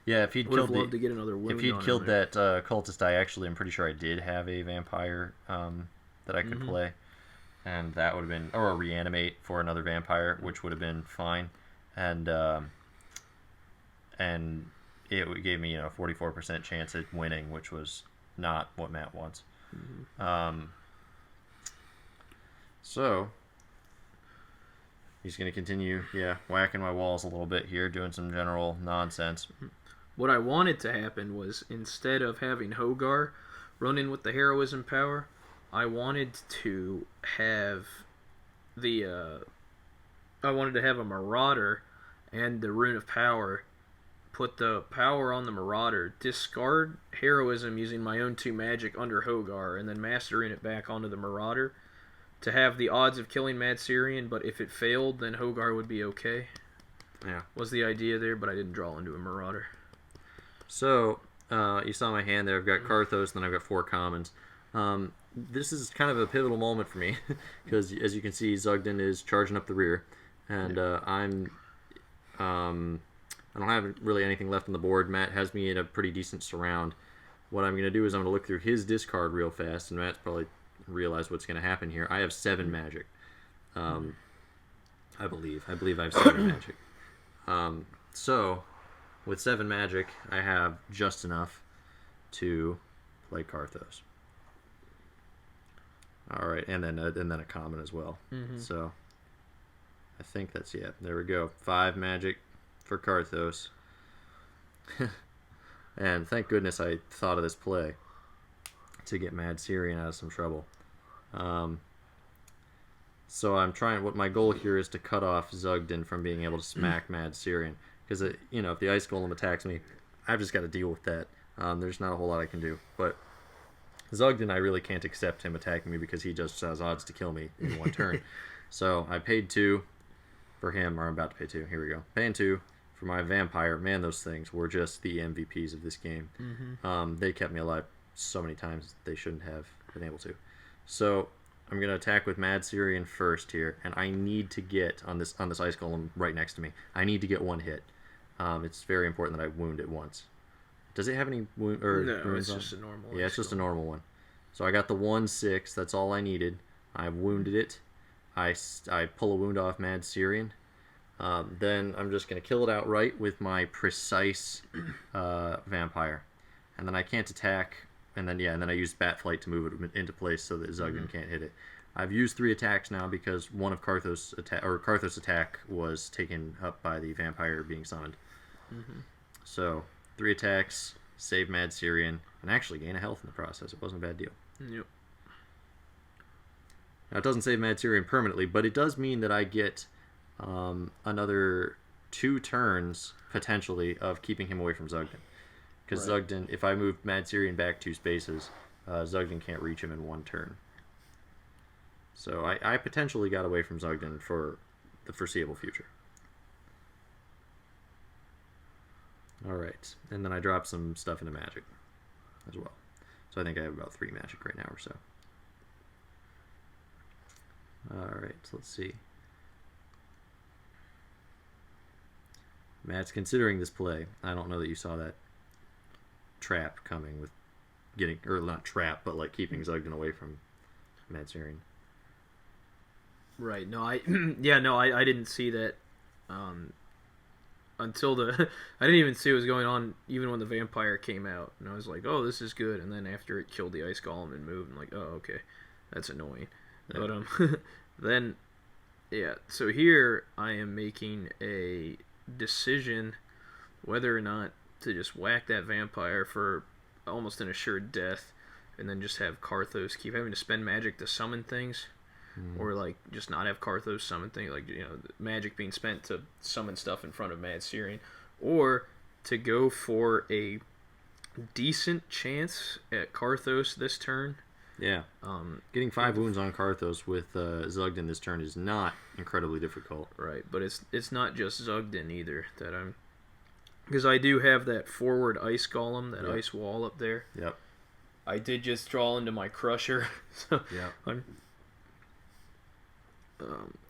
If he'd killed loved to get another wound if he'd on killed him there. that cultist, I'm pretty sure I did have a vampire that I could play, and that would have been, or a reanimate for another vampire, which would have been fine, and it gave me 44% chance at winning, which was not what Matt wants. So he's going to continue, whacking my walls a little bit here, doing some general nonsense. What I wanted to happen was, instead of having Hogar run in with the heroism power, I wanted to have I wanted to have a Marauder and the Rune of Power, put the power on the Marauder, discard heroism using my own 2 magic under Hogar, and then mastering it back onto the Marauder to have the odds of killing Mad Syrian, but if it failed, then Hogar would be okay. Yeah. Was the idea there, but I didn't draw into a Marauder. So, you saw my hand there. I've got Karthos, and then I've got 4 commons. This is kind of a pivotal moment for me because, as you can see, Zugden is charging up the rear, and I don't have really anything left on the board. Matt has me in a pretty decent surround. What I'm going to do is I'm going to look through his discard real fast, and Matt's probably realized what's going to happen here. I have 7 magic. I believe I have 7 magic. So, with 7 magic, I have just enough to play Karthos. All right, and then a common as well. Mm-hmm. So, I think that's there we go. 5 magic for Karthos. And thank goodness I thought of this play to get Mad Syrian out of some trouble. So I'm trying. What my goal here is to cut off Zugden from being able to smack Mad Syrian, because if the Ice Golem attacks me, I've just got to deal with that. There's not a whole lot I can do. But Zugden, I really can't accept him attacking me because he just has odds to kill me in one turn. So I paid 2 for him, or I'm about to pay 2. Here we go. Paying 2 for my vampire. Man, those things were just the MVPs of this game. Mm-hmm. They kept me alive so many times they shouldn't have been able to. So I'm going to attack with Mad Syrian first here, and I need to get on this Ice Golem right next to me. I need to get 1 hit. It's very important that I wound it once. Does it have any wound? No, it's just a normal. Yeah, it's just a normal one. So I got the 1/6. That's all I needed. I wounded it. I pull a wound off Mad Syrian. Then I'm just going to kill it outright with my precise vampire. And then I can't attack. And then I use Bat Flight to move it into place so that Zugden can't hit it. I've used 3 attacks now because one of Karthos' attack was taken up by the vampire being summoned. Mm-hmm. So 3 attacks, save Mad Syrian, and actually gain a health in the process. It wasn't a bad deal. Yep. Now it doesn't save Mad Syrian permanently, but it does mean that I get another 2 turns potentially of keeping him away from Zugden. Because Zugden, if I move Mad Syrian back 2 spaces, Zugden can't reach him in 1 turn. So I potentially got away from Zugden for the foreseeable future. Alright, and then I dropped some stuff into magic as well. So I think I have about 3 magic right now or so. Alright, so let's see. Matt's considering this play. I don't know that you saw that trap coming with getting, or not trap, but like keeping Zugden away from Mad Syrian. Right. No, I didn't see that until I didn't even see what was going on even when the vampire came out, and I was like, oh, this is good. And then after it killed the Ice Golem and moved, I'm like, oh, okay, that's annoying. Yeah. But then so here I am making a decision whether or not to just whack that vampire for almost an assured death, and then just have Karthos keep having to spend magic to summon things, or like just not have Karthos summon things, like magic being spent to summon stuff in front of Mad Syrian, or to go for a decent chance at Karthos this turn. Yeah. Getting 5 wounds on Karthos with Zugden this turn is not incredibly difficult. Right, but it's not just Zugden either that I'm, because I do have that forward Ice Golem, that Ice Wall up there. Yep. I did just draw into my Crusher, so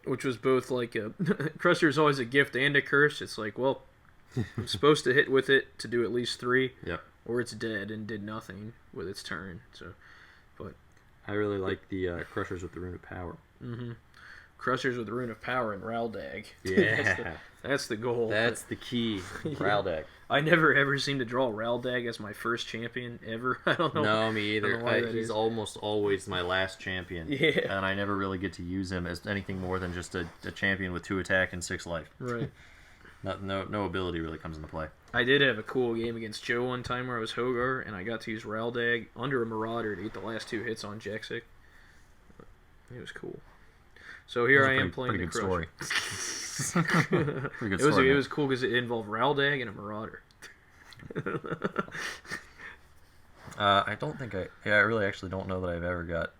which was both like a Crusher is always a gift and a curse. It's like, well, I'm supposed to hit with it to do at least 3, or it's dead and did nothing with its turn. So, but I really like the Crushers with the Rune of Power. Mm-hmm. Crushers with the Rune of Power and Raldag. Yeah. That's the goal. That's the key. Raldag. I never ever seem to draw Raldag as my first champion ever. I don't know. No, me either. He's almost always my last champion. Yeah. And I never really get to use him as anything more than just a champion with 2 attack and 6 life. Right. No ability really comes into play. I did have a cool game against Joe one time where I was Hogar, and I got to use Raldag under a Marauder to get the last 2 hits on Jaxic. It was cool. So here I am playing the Crusher. Pretty good story. It was cool because it involved Raldag and a Marauder. I don't think I really actually don't know that I've ever got.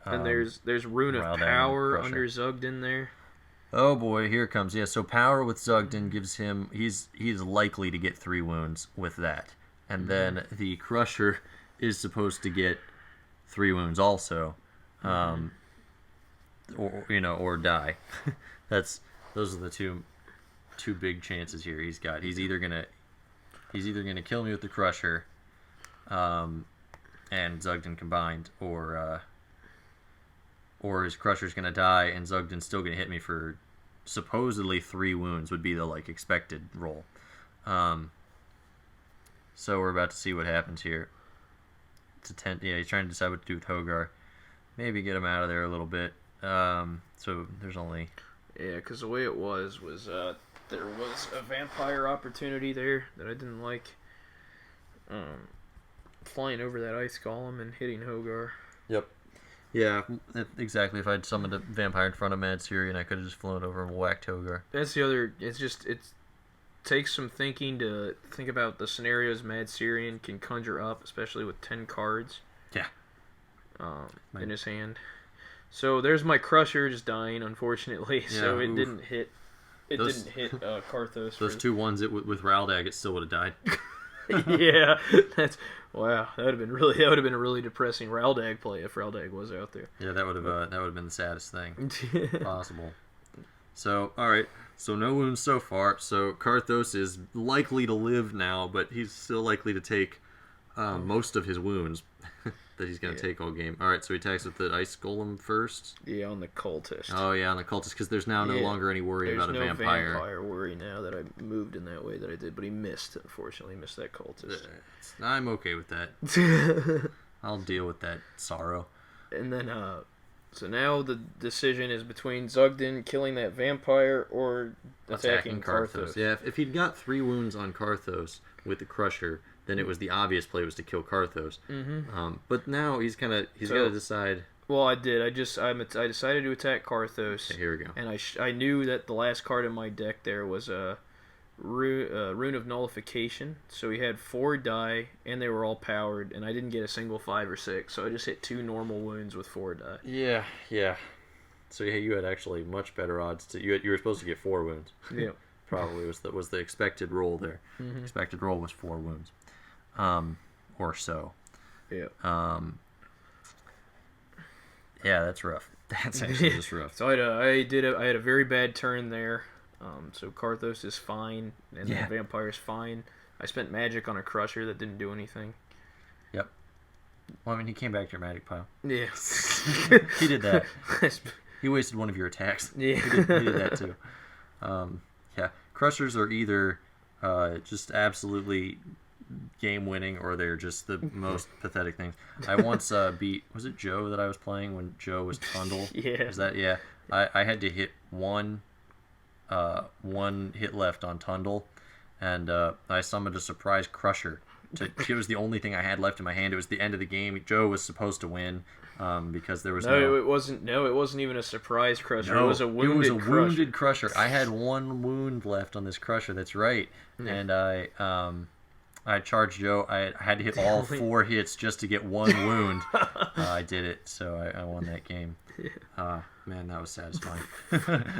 And there's Rune of Power under Zugden there. Oh boy, here it comes. Yeah, so Power with Zugden gives him, he's likely to get 3 wounds with that. and then the Crusher is supposed to get 3 wounds also, or die. Those are the two big chances here he's got. He's either gonna kill me with the Crusher, and Zugden combined, or his Crusher's gonna die and Zugden's still gonna hit me for supposedly 3 wounds would be the expected roll. So we're about to see what happens here. It's a 10. Yeah, he's trying to decide what to do with Hogar. Maybe get him out of there a little bit. So there's only... Yeah, because the way it was there was a vampire opportunity there that I didn't like. Flying over that ice golem and hitting Hogar. Yep. Yeah, exactly. If I'd summoned a vampire in front of Mad Syrian, I could have just flown over and whacked Hogar. That's the other... It takes some thinking to think about the scenarios Mad Syrian can conjure up, especially with 10 cards. Yeah. In his hand. So there's my Crusher just dying, unfortunately. Yeah, so it didn't hit. Didn't hit Karthos. Those 2 ones with Raldag, it still would have died. Yeah, that's wow. That would have been a really depressing Raldag play if Raldag was out there. Yeah, that would have been the saddest thing possible. So all right, so no wounds so far. So Karthos is likely to live now, but he's still likely to take most of his wounds that he's going to take all game. All right, so he attacks with the Ice Golem first. Yeah, on the Cultist. Oh, yeah, on the Cultist, because there's now no longer any worry about a vampire. There's no vampire worry now that I moved in that way that I did, but he missed, unfortunately. He missed that Cultist. I'm okay with that. I'll deal with that sorrow. And then, so now the decision is between Zugden killing that vampire or attacking Karthos. Yeah, if he'd got 3 wounds on Karthos with the Crusher, then it was the obvious play was to kill Karthos. Mm-hmm. But now he's got to decide. Well, I did. I decided to attack Karthos. Okay, here we go. And I knew that the last card in my deck there was a Rune of Nullification. So he had 4 die, and they were all powered, and I didn't get a single 5 or 6. So I just hit 2 normal wounds with 4 die. Yeah. So you had actually much better odds. You were supposed to get 4 wounds. Yeah. Probably was the expected roll there. Mm-hmm. Expected roll was 4 wounds. Or so. Yeah. Yeah, that's rough. That's actually just rough. So I had a very bad turn there. So Karthos is fine, and the vampire is fine. I spent magic on a Crusher that didn't do anything. Yep. Well, I mean, he came back to your magic pile. Yeah. He did that. He wasted one of your attacks. Yeah. He did that too. Yeah. Crushers are either just absolutely game-winning, or they're just the most pathetic things. I once beat... Was it Joe that I was playing when Joe was Tundle? Yeah. Was that... Yeah. I had to hit one hit left on Tundle, and I summoned a surprise Crusher. It was the only thing I had left in my hand. It was the end of the game. Joe was supposed to win because there was no... It wasn't even a surprise Crusher. No, it was a wounded Crusher. I had 1 wound left on this Crusher. That's right. Yeah. And I charged Joe. I had to hit all 4 hits just to get 1 wound. I did it, so I won that game. Man, that was satisfying.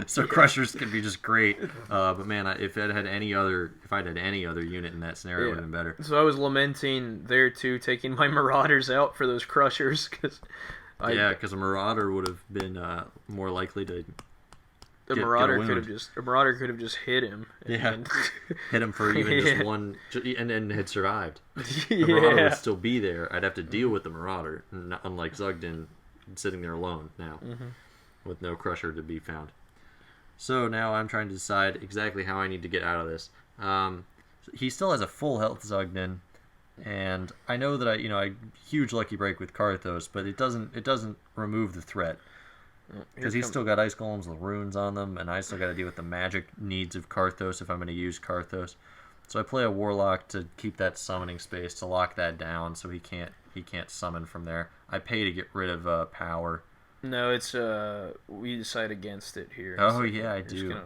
So Crushers can be just great, but man, if I'd had any other unit in that scenario, it would have been better. So I was lamenting there too, taking my Marauders out for those Crushers, because a Marauder would have been more likely to. A Marauder could have just hit him. And hit him for even just 1, and then had survived. The Marauder would still be there. I'd have to deal with the Marauder, unlike Zugden sitting there alone now, with no Crusher to be found. So now I'm trying to decide exactly how I need to get out of this. He still has a full health Zugden, and I know that I huge lucky break with Karthos, but it doesn't remove the threat. Because he's still got Ice Golems with runes on them, and I still got to deal with the magic needs of Karthos if I'm going to use Karthos. So I play a Warlock to keep that summoning space, to lock that down, so he can't summon from there. I pay to get rid of power. No, it's we decide against it here. Oh yeah, I do.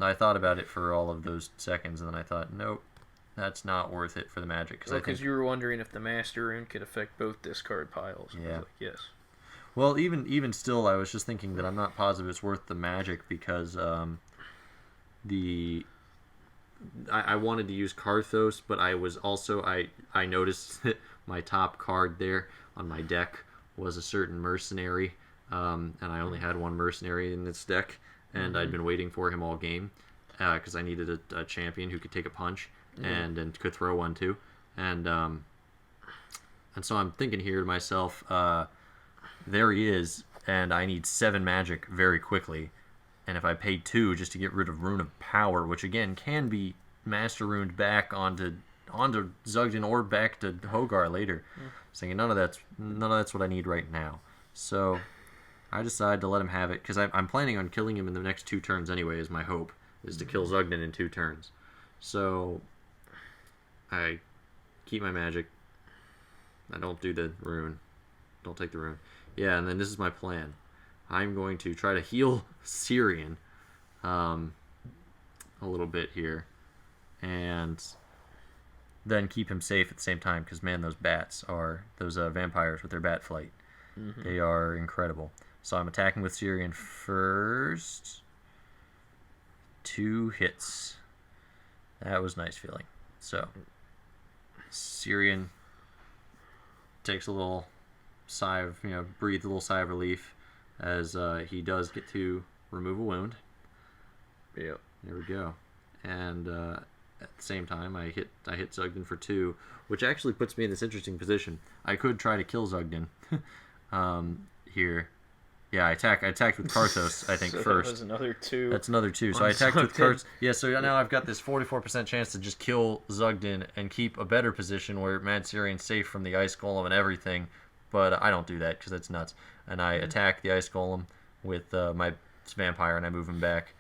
I thought about it for all of those seconds, and then I thought, nope, that's not worth it for the magic. Because you were wondering if the Master Rune could affect both discard piles. Yeah. I was like, yes. Well, even still, I was just thinking that I'm not positive it's worth the magic, because the I wanted to use Karthos, but I was also I noticed that my top card there on my deck was a certain mercenary, and I only had one mercenary in this deck, and I'd been waiting for him all game because I needed a champion who could take a punch and could throw one too, and so I'm thinking here to myself, there he is, and I need 7 magic very quickly. And if I pay 2 just to get rid of Rune of Power, which again can be Master Runed back onto Zugden or back to Hogar later, saying none of that's what I need right now. So I decided to let him have it because I'm planning on killing him in the next 2 turns anyway. Is my hope is to kill Zugden in 2 turns. So I keep my magic. I don't do the rune. Don't take the rune. Yeah, and then this is my plan. I'm going to try to heal Syrian a little bit here, and then keep him safe at the same time, because, man, those vampires with their bat flight, they are incredible. So I'm attacking with Syrian first. 2 hits. That was nice feeling. So Syrian takes a little sigh of, breathes a little sigh of relief as he does get to remove a wound. Yep. There we go. And at the same time, I hit Zugden for 2, which actually puts me in this interesting position. I could try to kill Zugden here. Yeah, I attacked with Karthos, I think, so first. That was another 2. That's another 2. So I attacked with Karthos. Yeah, so now I've got this 44% chance to just kill Zugden and keep a better position where Mad Syrian's safe from the Ice Golem and everything. But I don't do that because that's nuts. And I attack the Ice Golem with my Vampire, and I move him back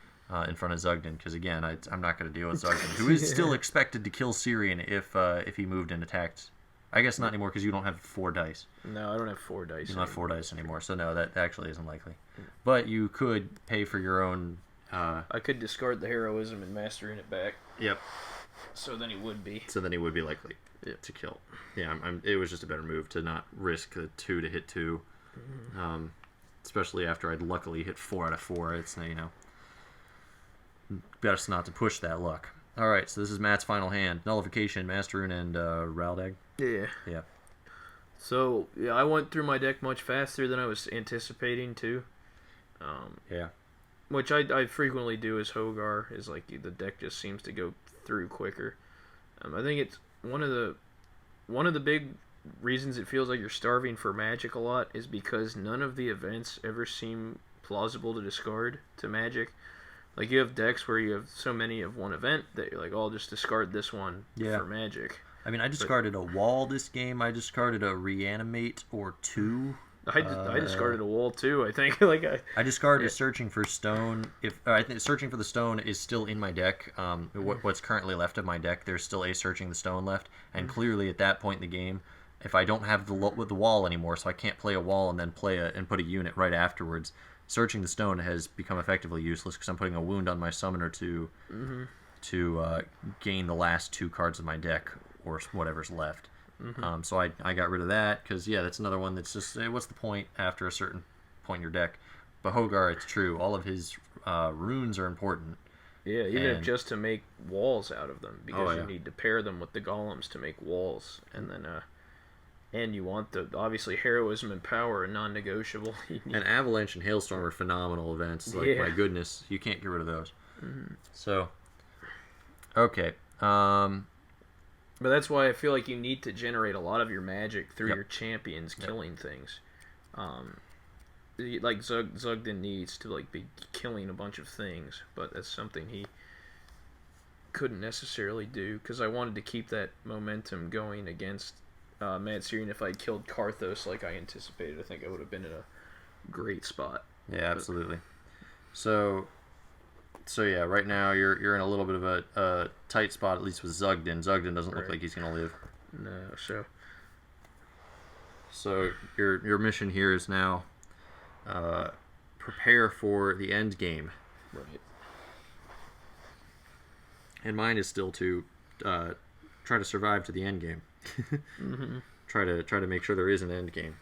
in front of Zugden because, again, I'm not going to deal with Zugden, who is still expected to kill Syrian if he moved and attacked. I guess not anymore because you don't have 4 dice. No, I don't have 4 dice. You don't have 4 dice anymore, so no, that actually isn't likely. But you could pay for your own... I could discard the heroism and mastering it back. Yep. So then he would be. Likely to kill. Yeah, it was just a better move to not risk the 2 to hit 2. Especially after I'd luckily hit 4 out of 4. It's, best not to push that luck. Alright, so this is Matt's final hand. Nullification, Master Rune, and Raldag. Yeah. Yeah. So, yeah, I went through my deck much faster than I was anticipating to. Yeah. Which I frequently do as Hogar, is like the deck just seems to go through quicker. I think it's one of the big reasons it feels like you're starving for magic a lot is because none of the events ever seem plausible to discard to magic. Like, you have decks where you have so many of one event that you're like, oh, I'll just discard this one for magic. I mean, I discarded a wall this game. I discarded a reanimate or 2. I discarded a wall too. I think I discarded searching for stone. I think searching for the stone is still in my deck. What's currently left of my deck, there's still a searching the stone left, and clearly at that point in the game, if I don't have the wall anymore, so I can't play a wall and then put a unit right afterwards, searching the stone has become effectively useless because I'm putting a wound on my summoner to gain the last 2 cards of my deck or whatever's left. So I got rid of that because, yeah, that's another one that's just, what's the point after a certain point in your deck? But Hogar, it's true. All of his runes are important. Yeah, even if just to make walls out of them, because you need to pair them with the golems to make walls, and then and you want obviously heroism and power are non-negotiable. And Avalanche and Hailstorm are phenomenal events. Like, my goodness, you can't get rid of those. So, okay. But that's why I feel like you need to generate a lot of your magic through your champions killing things. Like Zugden needs to be killing a bunch of things, but that's something he couldn't necessarily do because I wanted to keep that momentum going against Mad Syrian. If I killed Karthos like I anticipated, I think I would have been in a great spot. Yeah, absolutely. So yeah, right now you're in a little bit of a tight spot, at least with Zugden. Zugden doesn't look like he's gonna live. No, so your mission here is now prepare for the end game. Right. And mine is still to try to survive to the end game. Try to make sure there is an end game.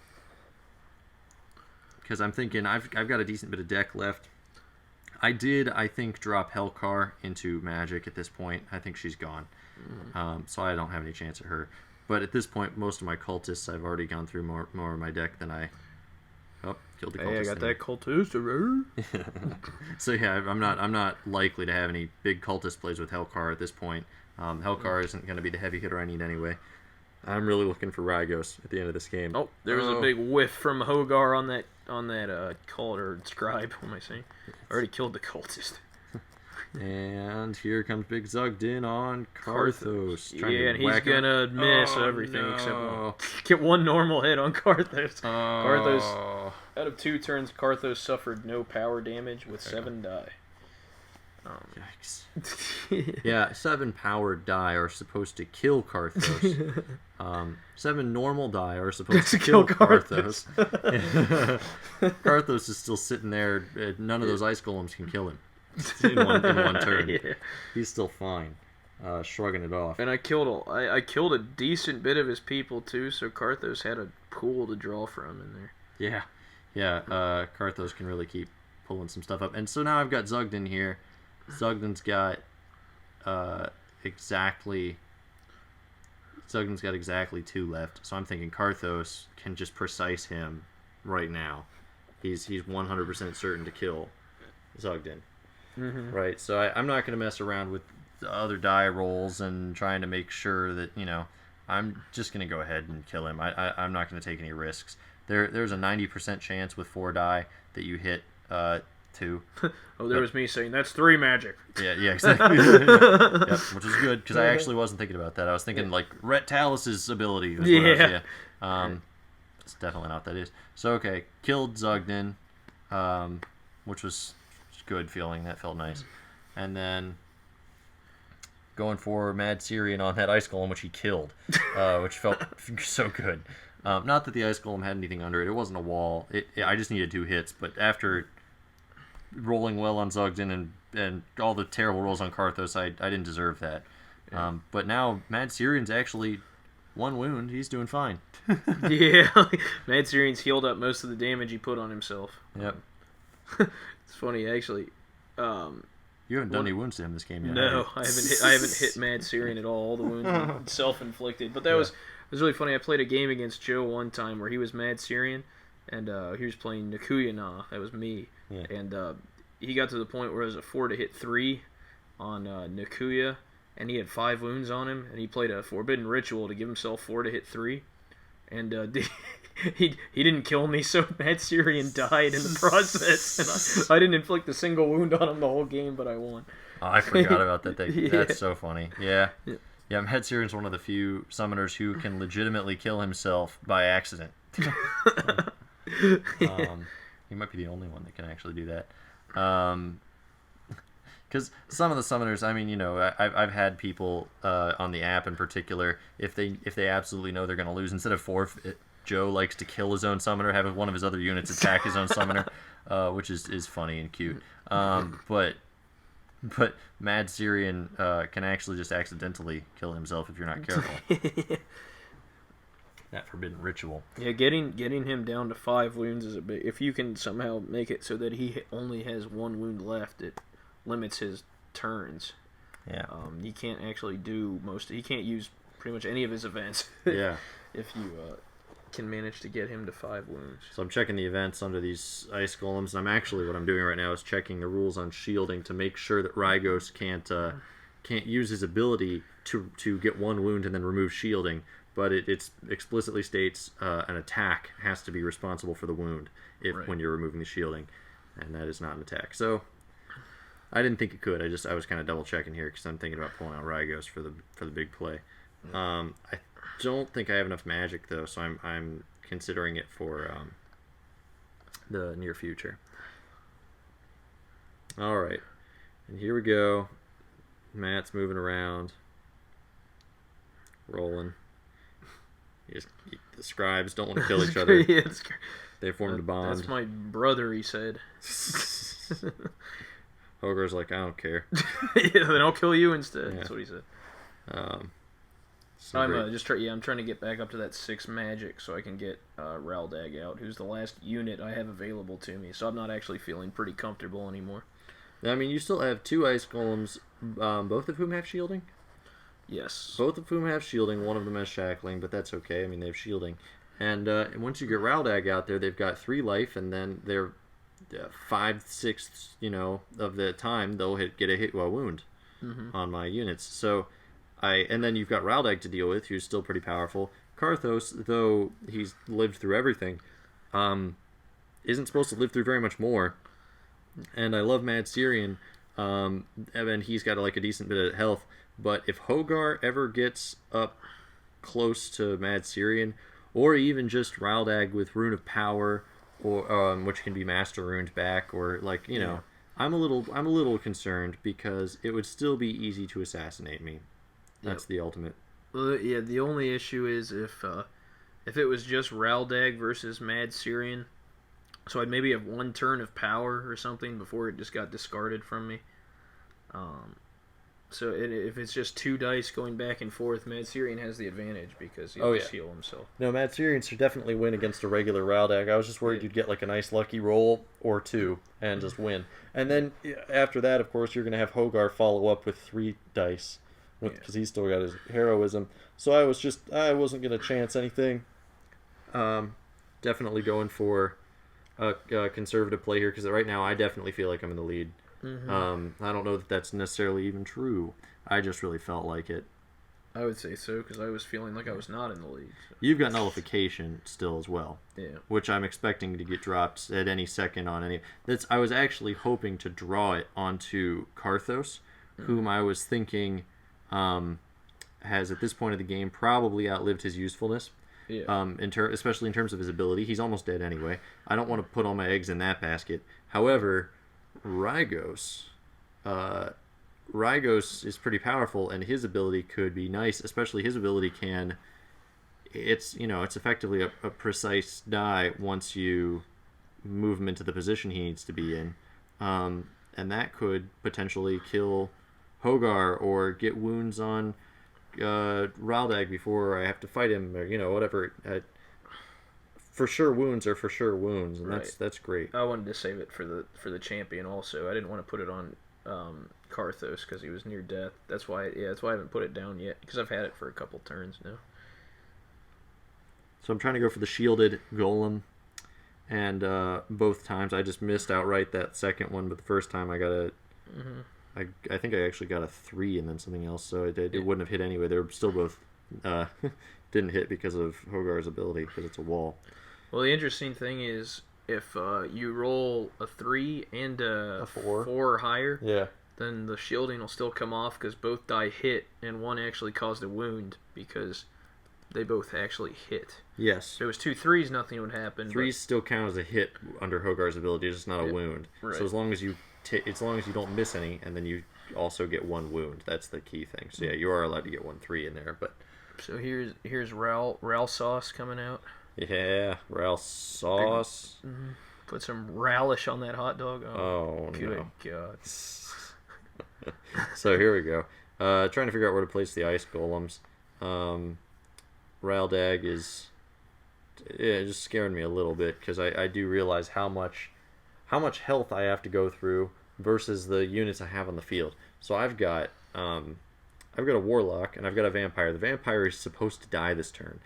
Because I'm thinking I've got a decent bit of deck left. I did, I think, drop Hellcar into Magic at this point. I think she's gone. So I don't have any chance at her. But at this point, most of my cultists, I've already gone through more of my deck than I... Oh, killed the cultist. Hey, I got that cultist. So yeah, I'm not likely to have any big cultist plays with Hellcar at this point. Hellcar isn't going to be the heavy hitter I need anyway. I'm really looking for Rygos at the end of this game. Oh, there was a big whiff from Hogar on that cult or scribe. What am I saying? I already killed the cultist. And here comes Big Zugdin on Karthos. Yeah, and he's gonna miss everything except one. Get one normal hit on Karthos. Karthos, out of 2 turns, Karthos suffered no power damage with 7 die. Yikes. Yeah, 7 powered die are supposed to kill Karthos. 7 normal die are supposed to kill Karthos. Karthos is still sitting there. None of those ice golems can kill him in one turn. Yeah. He's still fine, shrugging it off. And I killed a decent bit of his people too, so Karthos had a pool to draw from in there. Yeah. Karthos can really keep pulling some stuff up. And so now I've got Zugdin here. Zugdin's got exactly 2 left, so I'm thinking Karthos can just precise him right now. He's 100% certain to kill Zugdin. Right, so I'm not going to mess around with the other die rolls and trying to make sure that, I'm just going to go ahead and kill him. I'm not going to take any risks. There's a 90% chance with 4 die that you hit 2. There was me saying, that's 3 magic. Yeah, exactly. Yep, which is good, because I actually wasn't thinking about that. I was thinking, Rhett Talus's ability. It's definitely not that is. So, okay, killed Zugdin, which was good feeling. That felt nice. And then going for Mad Syrian on that Ice Golem, which he killed, which felt so good. Not that the Ice Golem had anything under it. It wasn't a wall. I just needed 2 hits, but after rolling well on Zugdin and all the terrible rolls on Karthos, I didn't deserve that. But now Mad Syrian's actually 1 wound. He's doing fine. Yeah, Mad Syrian's healed up most of the damage he put on himself. Yep. It's funny, actually. You haven't done any wounds to him this game yet. No, I haven't hit Mad Syrian at all. All the wounds are self-inflicted. But it was really funny. I played a game against Joe one time where he was Mad Syrian, and he was playing Nakuya Na. That was me. Yeah. And he got to the point where it was a 4 to hit 3 on Nakuya, and he had 5 wounds on him, and he played a Forbidden Ritual to give himself 4 to hit 3. And he didn't kill me, so Mad Syrian died in the process. And I didn't inflict a single wound on him the whole game, but I won. Oh, I forgot about that. That's so funny. Yeah, Mad Syrian's one of the few summoners who can legitimately kill himself by accident. He might be the only one that can actually do that. Because some of the summoners, I've had people on the app in particular, if they absolutely know they're going to lose, instead of forfeit, Joe likes to kill his own summoner, have one of his other units attack his own summoner, which is funny and cute. But Mad Syrian can actually just accidentally kill himself if you're not careful. That Forbidden Ritual. Yeah, getting him down to 5 wounds is a big... If you can somehow make it so that he only has 1 wound left, it limits his turns. Yeah. He can't actually do he can't use pretty much any of his events. Yeah. If you can manage to get him to 5 wounds. So I'm checking the events under these Ice Golems, and what I'm doing right now is checking the rules on shielding to make sure that Rygos can't use his ability to get 1 wound and then remove shielding. But it explicitly states an attack has to be responsible for the wound when you're removing the shielding, and that is not an attack. So I didn't think it could. I was kind of double checking here because I'm thinking about pulling out Rygos for the big play. I don't think I have enough magic though, so I'm considering it for the near future. All right, and here we go. Matt's moving around, rolling. The scribes don't want to kill each other. Yeah, they formed a bond. That's my brother, he said. Hogar's like, I don't care. Yeah, then I'll kill you instead. Yeah. That's what he said. I'm trying to get back up to that 6 magic so I can get Raldag out, who's the last unit I have available to me. So I'm not actually feeling pretty comfortable anymore. I mean, you still have 2 ice golems, both of whom have shielding. Yes. Both of whom have shielding. One of them has shackling, but that's okay. I mean, they have shielding. And once you get Raldag out there, they've got 3 life, and then they're 5/6, of the time they'll get a wound on my units. So and then you've got Raldag to deal with, who's still pretty powerful. Karthos, though he's lived through everything, isn't supposed to live through very much more. And I love Mad Syrian, and he's got a decent bit of health. But if Hogar ever gets up close to Mad Syrian, or even just Raldag with Rune of Power, or which can be Master Runed back, or I'm a little concerned because it would still be easy to assassinate me. That's the ultimate. Well, yeah. The only issue is if it was just Raldag versus Mad Syrian, so I'd maybe have 1 turn of power or something before it just got discarded from me. So if it's just 2 dice going back and forth, Mad Syrian has the advantage because he'll just heal himself. No, Mad Syrian should definitely win against a regular Raldag. I was just worried you'd get a nice lucky roll or 2 and just win. And then after that, of course, you're going to have Hogar follow up with 3 dice because he's still got his heroism. So I wasn't going to chance anything. Definitely going for a conservative play here because right now I definitely feel like I'm in the lead. I don't know that that's necessarily even true. I just really felt like it. I would say so because I was feeling like I was not in the lead. So. You've got nullification still as well. Yeah. Which I'm expecting to get dropped at any second on any. I was actually hoping to draw it onto Karthos, whom I was thinking has at this point of the game probably outlived his usefulness. Yeah. Especially in terms of his ability. He's almost dead anyway. I don't want to put all my eggs in that basket. However, Rygos is pretty powerful, and his ability could be nice. Especially his ability it's effectively a precise die once you move him into the position he needs to be in, and that could potentially kill Hogar or get wounds on Raldag before I have to fight him, or whatever. For sure wounds are for sure wounds, and that's great. I wanted to save it for the champion also. I didn't want to put it on Karthos because he was near death. That's why I haven't put it down yet because I've had it for a couple turns now. So I'm trying to go for the shielded golem, and both times I just missed outright that second one, but the first time I got I think I actually got a 3 and then something else, so it wouldn't have hit anyway. They were still both didn't hit because of Hogar's ability because it's a wall. Well, the interesting thing is if you roll a 3 and a 4 or higher, then the shielding will still come off because both die hit and one actually caused a wound because they both actually hit. Yes. If it was 2 3s, nothing would happen. 3s still count as a hit under Hogar's ability, it's just not a wound. Right. So as long as you don't miss any, and then you also get 1 wound, that's the key thing. So yeah, you are allowed to get 1 3 in there, but. So here's Ral sauce coming out. Yeah, Ral sauce. Put some relish on that hot dog. Oh good no. God. So here we go. Trying to figure out where to place the ice golems. Raldag is just scaring me a little bit because I do realize how much health I have to go through versus the units I have on the field. So I've got a warlock and I've got a vampire. The vampire is supposed to die this turn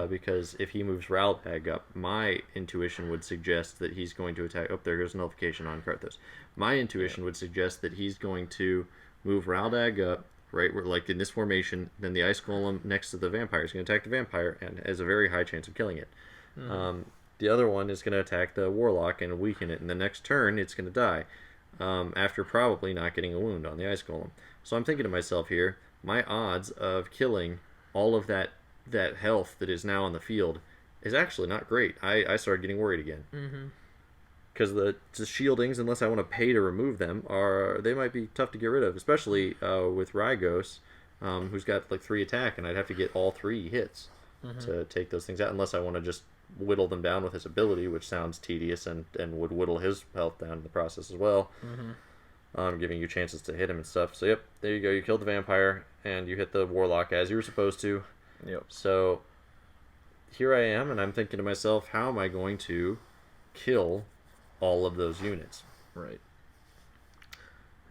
because if he moves Raldag up, my intuition would suggest that he's going to attack. Oh, there goes nullification on Karthos. My intuition would suggest that he's going to move Raldag up, right? We're like in this formation. Then the ice golem next to the vampire is going to attack the vampire and has a very high chance of killing it. The other one is going to attack the warlock and weaken it. And the next turn, it's going to die after probably not getting a wound on the ice golem. So I'm thinking to myself here, my odds of killing all of that health that is now on the field is actually not great. I started getting worried again. Because the shieldings, unless I want to pay to remove them, they might be tough to get rid of, especially with Rygos, who's got like 3 attack, and I'd have to get all 3 hits to take those things out, unless I want to just whittle them down with his ability, which sounds tedious and would whittle his health down in the process as well. Giving you chances to hit him and stuff. So yep, there you go. You killed the vampire and you hit the warlock as you were supposed to. Yep. So here I am, and I'm thinking to myself, how am I going to kill all of those units? Right.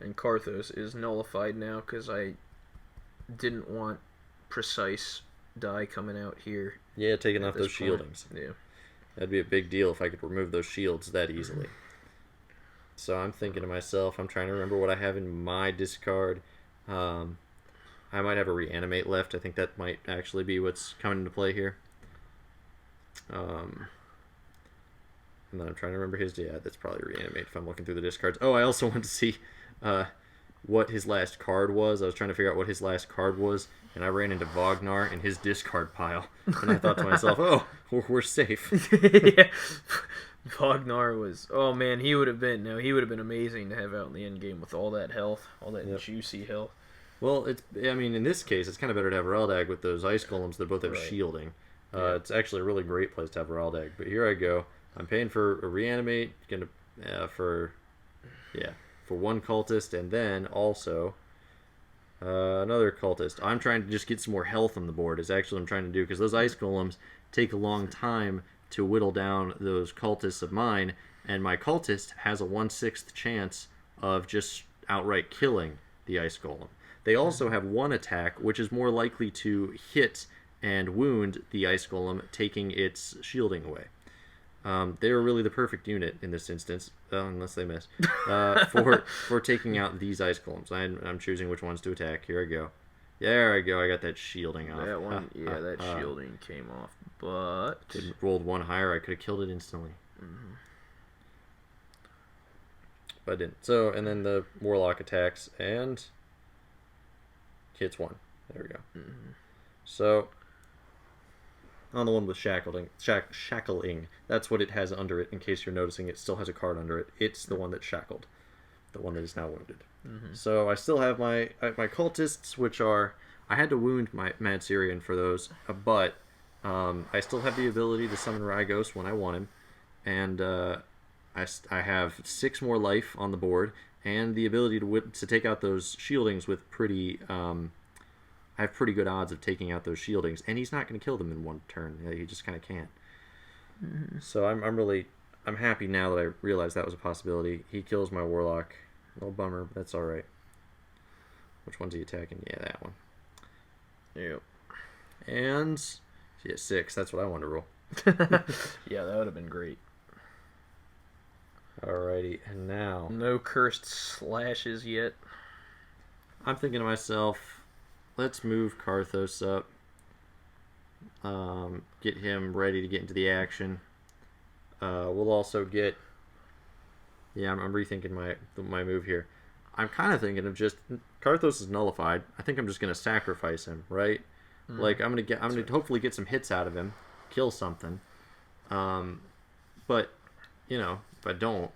And Karthos is nullified now because I didn't want precise die coming out here. Yeah, taking at off this those point. shieldings. Yeah. That'd be a big deal if I could remove those shields that easily. So I'm thinking to myself, I'm trying to remember what I have in my discard. I might have a reanimate left. I think that might actually be what's coming into play here. And then I'm trying to remember his. Yeah, that's probably reanimate if I'm looking through the discards. Oh, I also want to see what his last card was. I was trying to figure out what his last card was, and I ran into Wagner in his discard pile. And I thought to myself, oh, we're safe. Yeah. Wagner was, oh man, he would have been amazing to have out in the end game with all that health, all that juicy health. Well, in this case, it's kind of better to have Raldag with those ice golems that both have Right. shielding. It's actually a really great place to have Raldag. But here I go. I'm paying for a reanimate, for one cultist, and then also another cultist. I'm trying to just get some more health on the board. Is actually what I'm trying to do, because those ice golems take a long time to whittle down those cultists of mine, and my cultist has a 1/6 chance of just outright killing the ice golem. They also have one attack, which is more likely to hit and wound the ice golem, taking its shielding away. They are really the perfect unit in this instance, unless they miss, for taking out these ice golems. I'm choosing which ones to attack. Here I go. There I go. I got that shielding off. That one, that shielding came off, but rolled one higher. I could have killed it instantly. Mm-hmm. But I didn't. So, and then the warlock attacks and hits one. There we go. Mm-hmm. So, on the one with shackling, that's what it has under it. In case you're noticing, it still has a card under it. It's the one that's shackled, the one that is now wounded. Mm-hmm. So I still have my cultists, which are, I had to wound my Mad Syrian for those, but I still have the ability to summon Rygos when I want him, and I have 6 more life on the board, and the ability to take out those shieldings with pretty. I have pretty good odds of taking out those shieldings, and he's not going to kill them in one turn. He just kind of can't. Mm-hmm. So I'm happy now that I realized that was a possibility. He kills my warlock. A little bummer, but that's all right. Which one's he attacking? Yeah, that one. Yep. And 6. That's what I wanted to roll. Yeah, that would have been great. Alrighty, and now No cursed slashes yet. I'm thinking to myself, let's move Karthos up. Get him ready to get into the action. We'll also get. Yeah, I'm rethinking my move here. I'm kind of thinking of just Karthos is nullified. I think I'm just gonna sacrifice him, right? Like I'm gonna hopefully get some hits out of him, kill something. But if I don't,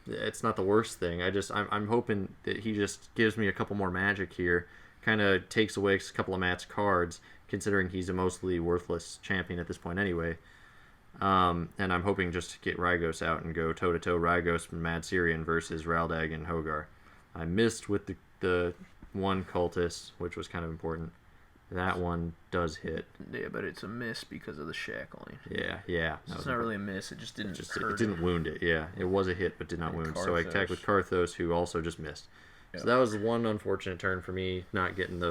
it's not the worst thing. I'm hoping that he just gives me a couple more magic here, kind of takes away a couple of Matt's cards, considering he's a mostly worthless champion at this point anyway. And I'm hoping just to get Rygos out and go toe-to-toe Rygos and Mad Syrian versus Raldag and Hogar. I missed with the one cultist, which was kind of important. That one does hit. Yeah, but it's a miss because of the shackling. Yeah. It's not really a miss. It just didn't hurt. It didn't wound it, yeah. It was a hit, but did not wound. So I attacked with Karthos, who also just missed. Yep. So that was one unfortunate turn for me, not getting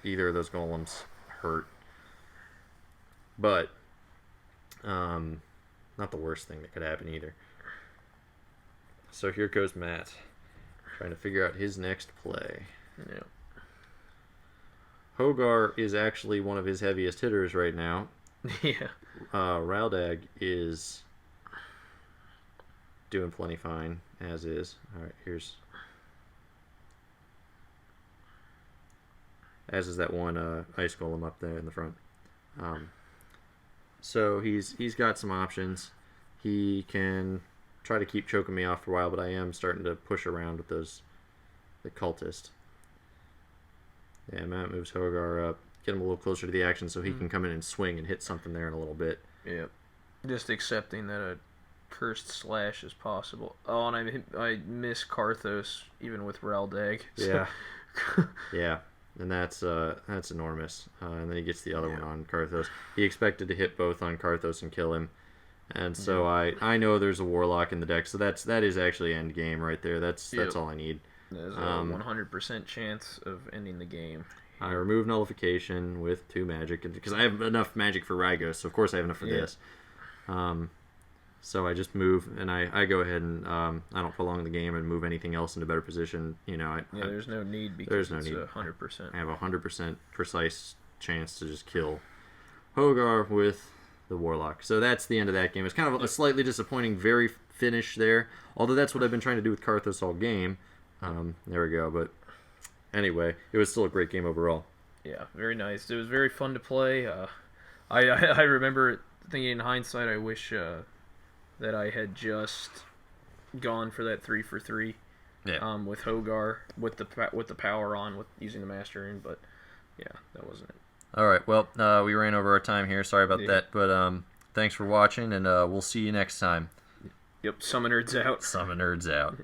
either of those golems hurt. But not the worst thing that could happen either. So here goes Matt, trying to figure out his next play. Yeah. Hogar is actually one of his heaviest hitters right now. Yeah. Raldag is doing plenty fine, as is. Alright, as is that one ice golem up there in the front. So he's got some options. He can try to keep choking me off for a while, but I am starting to push around with the cultist. Yeah, Matt moves Hogar up, get him a little closer to the action so he can come in and swing and hit something there in a little bit. Yep. Just accepting that a cursed slash is possible. Oh, and I miss Karthos even with Raldag. So. Yeah. Yeah. And that's enormous. And then he gets the other one on Karthos. He expected to hit both on Karthos and kill him. And so I know there's a Warlock in the deck, so that is actually end game right there. That's all I need. There's a 100% chance of ending the game. I remove Nullification with 2 magic, because I have enough magic for Rygos, so of course I have enough for this. So I just move, and I go ahead and I don't prolong the game and move anything else into better position. There's no need because it's 100%. I have a 100% precise chance to just kill Hogar with the Warlock. So that's the end of that game. It's kind of a slightly disappointing very finish there, although that's what I've been trying to do with Karthos all game. There we go, but anyway, it was still a great game overall. Yeah, very nice. It was very fun to play. I remember thinking in hindsight, I wish that I had just gone for that 3 for 3 with Hogar, with the power on, with using the Master Rune, but yeah, that wasn't it. All right, well, we ran over our time here. Sorry about that, but thanks for watching, and we'll see you next time. Yep, SummoNerds out. SummoNerds out.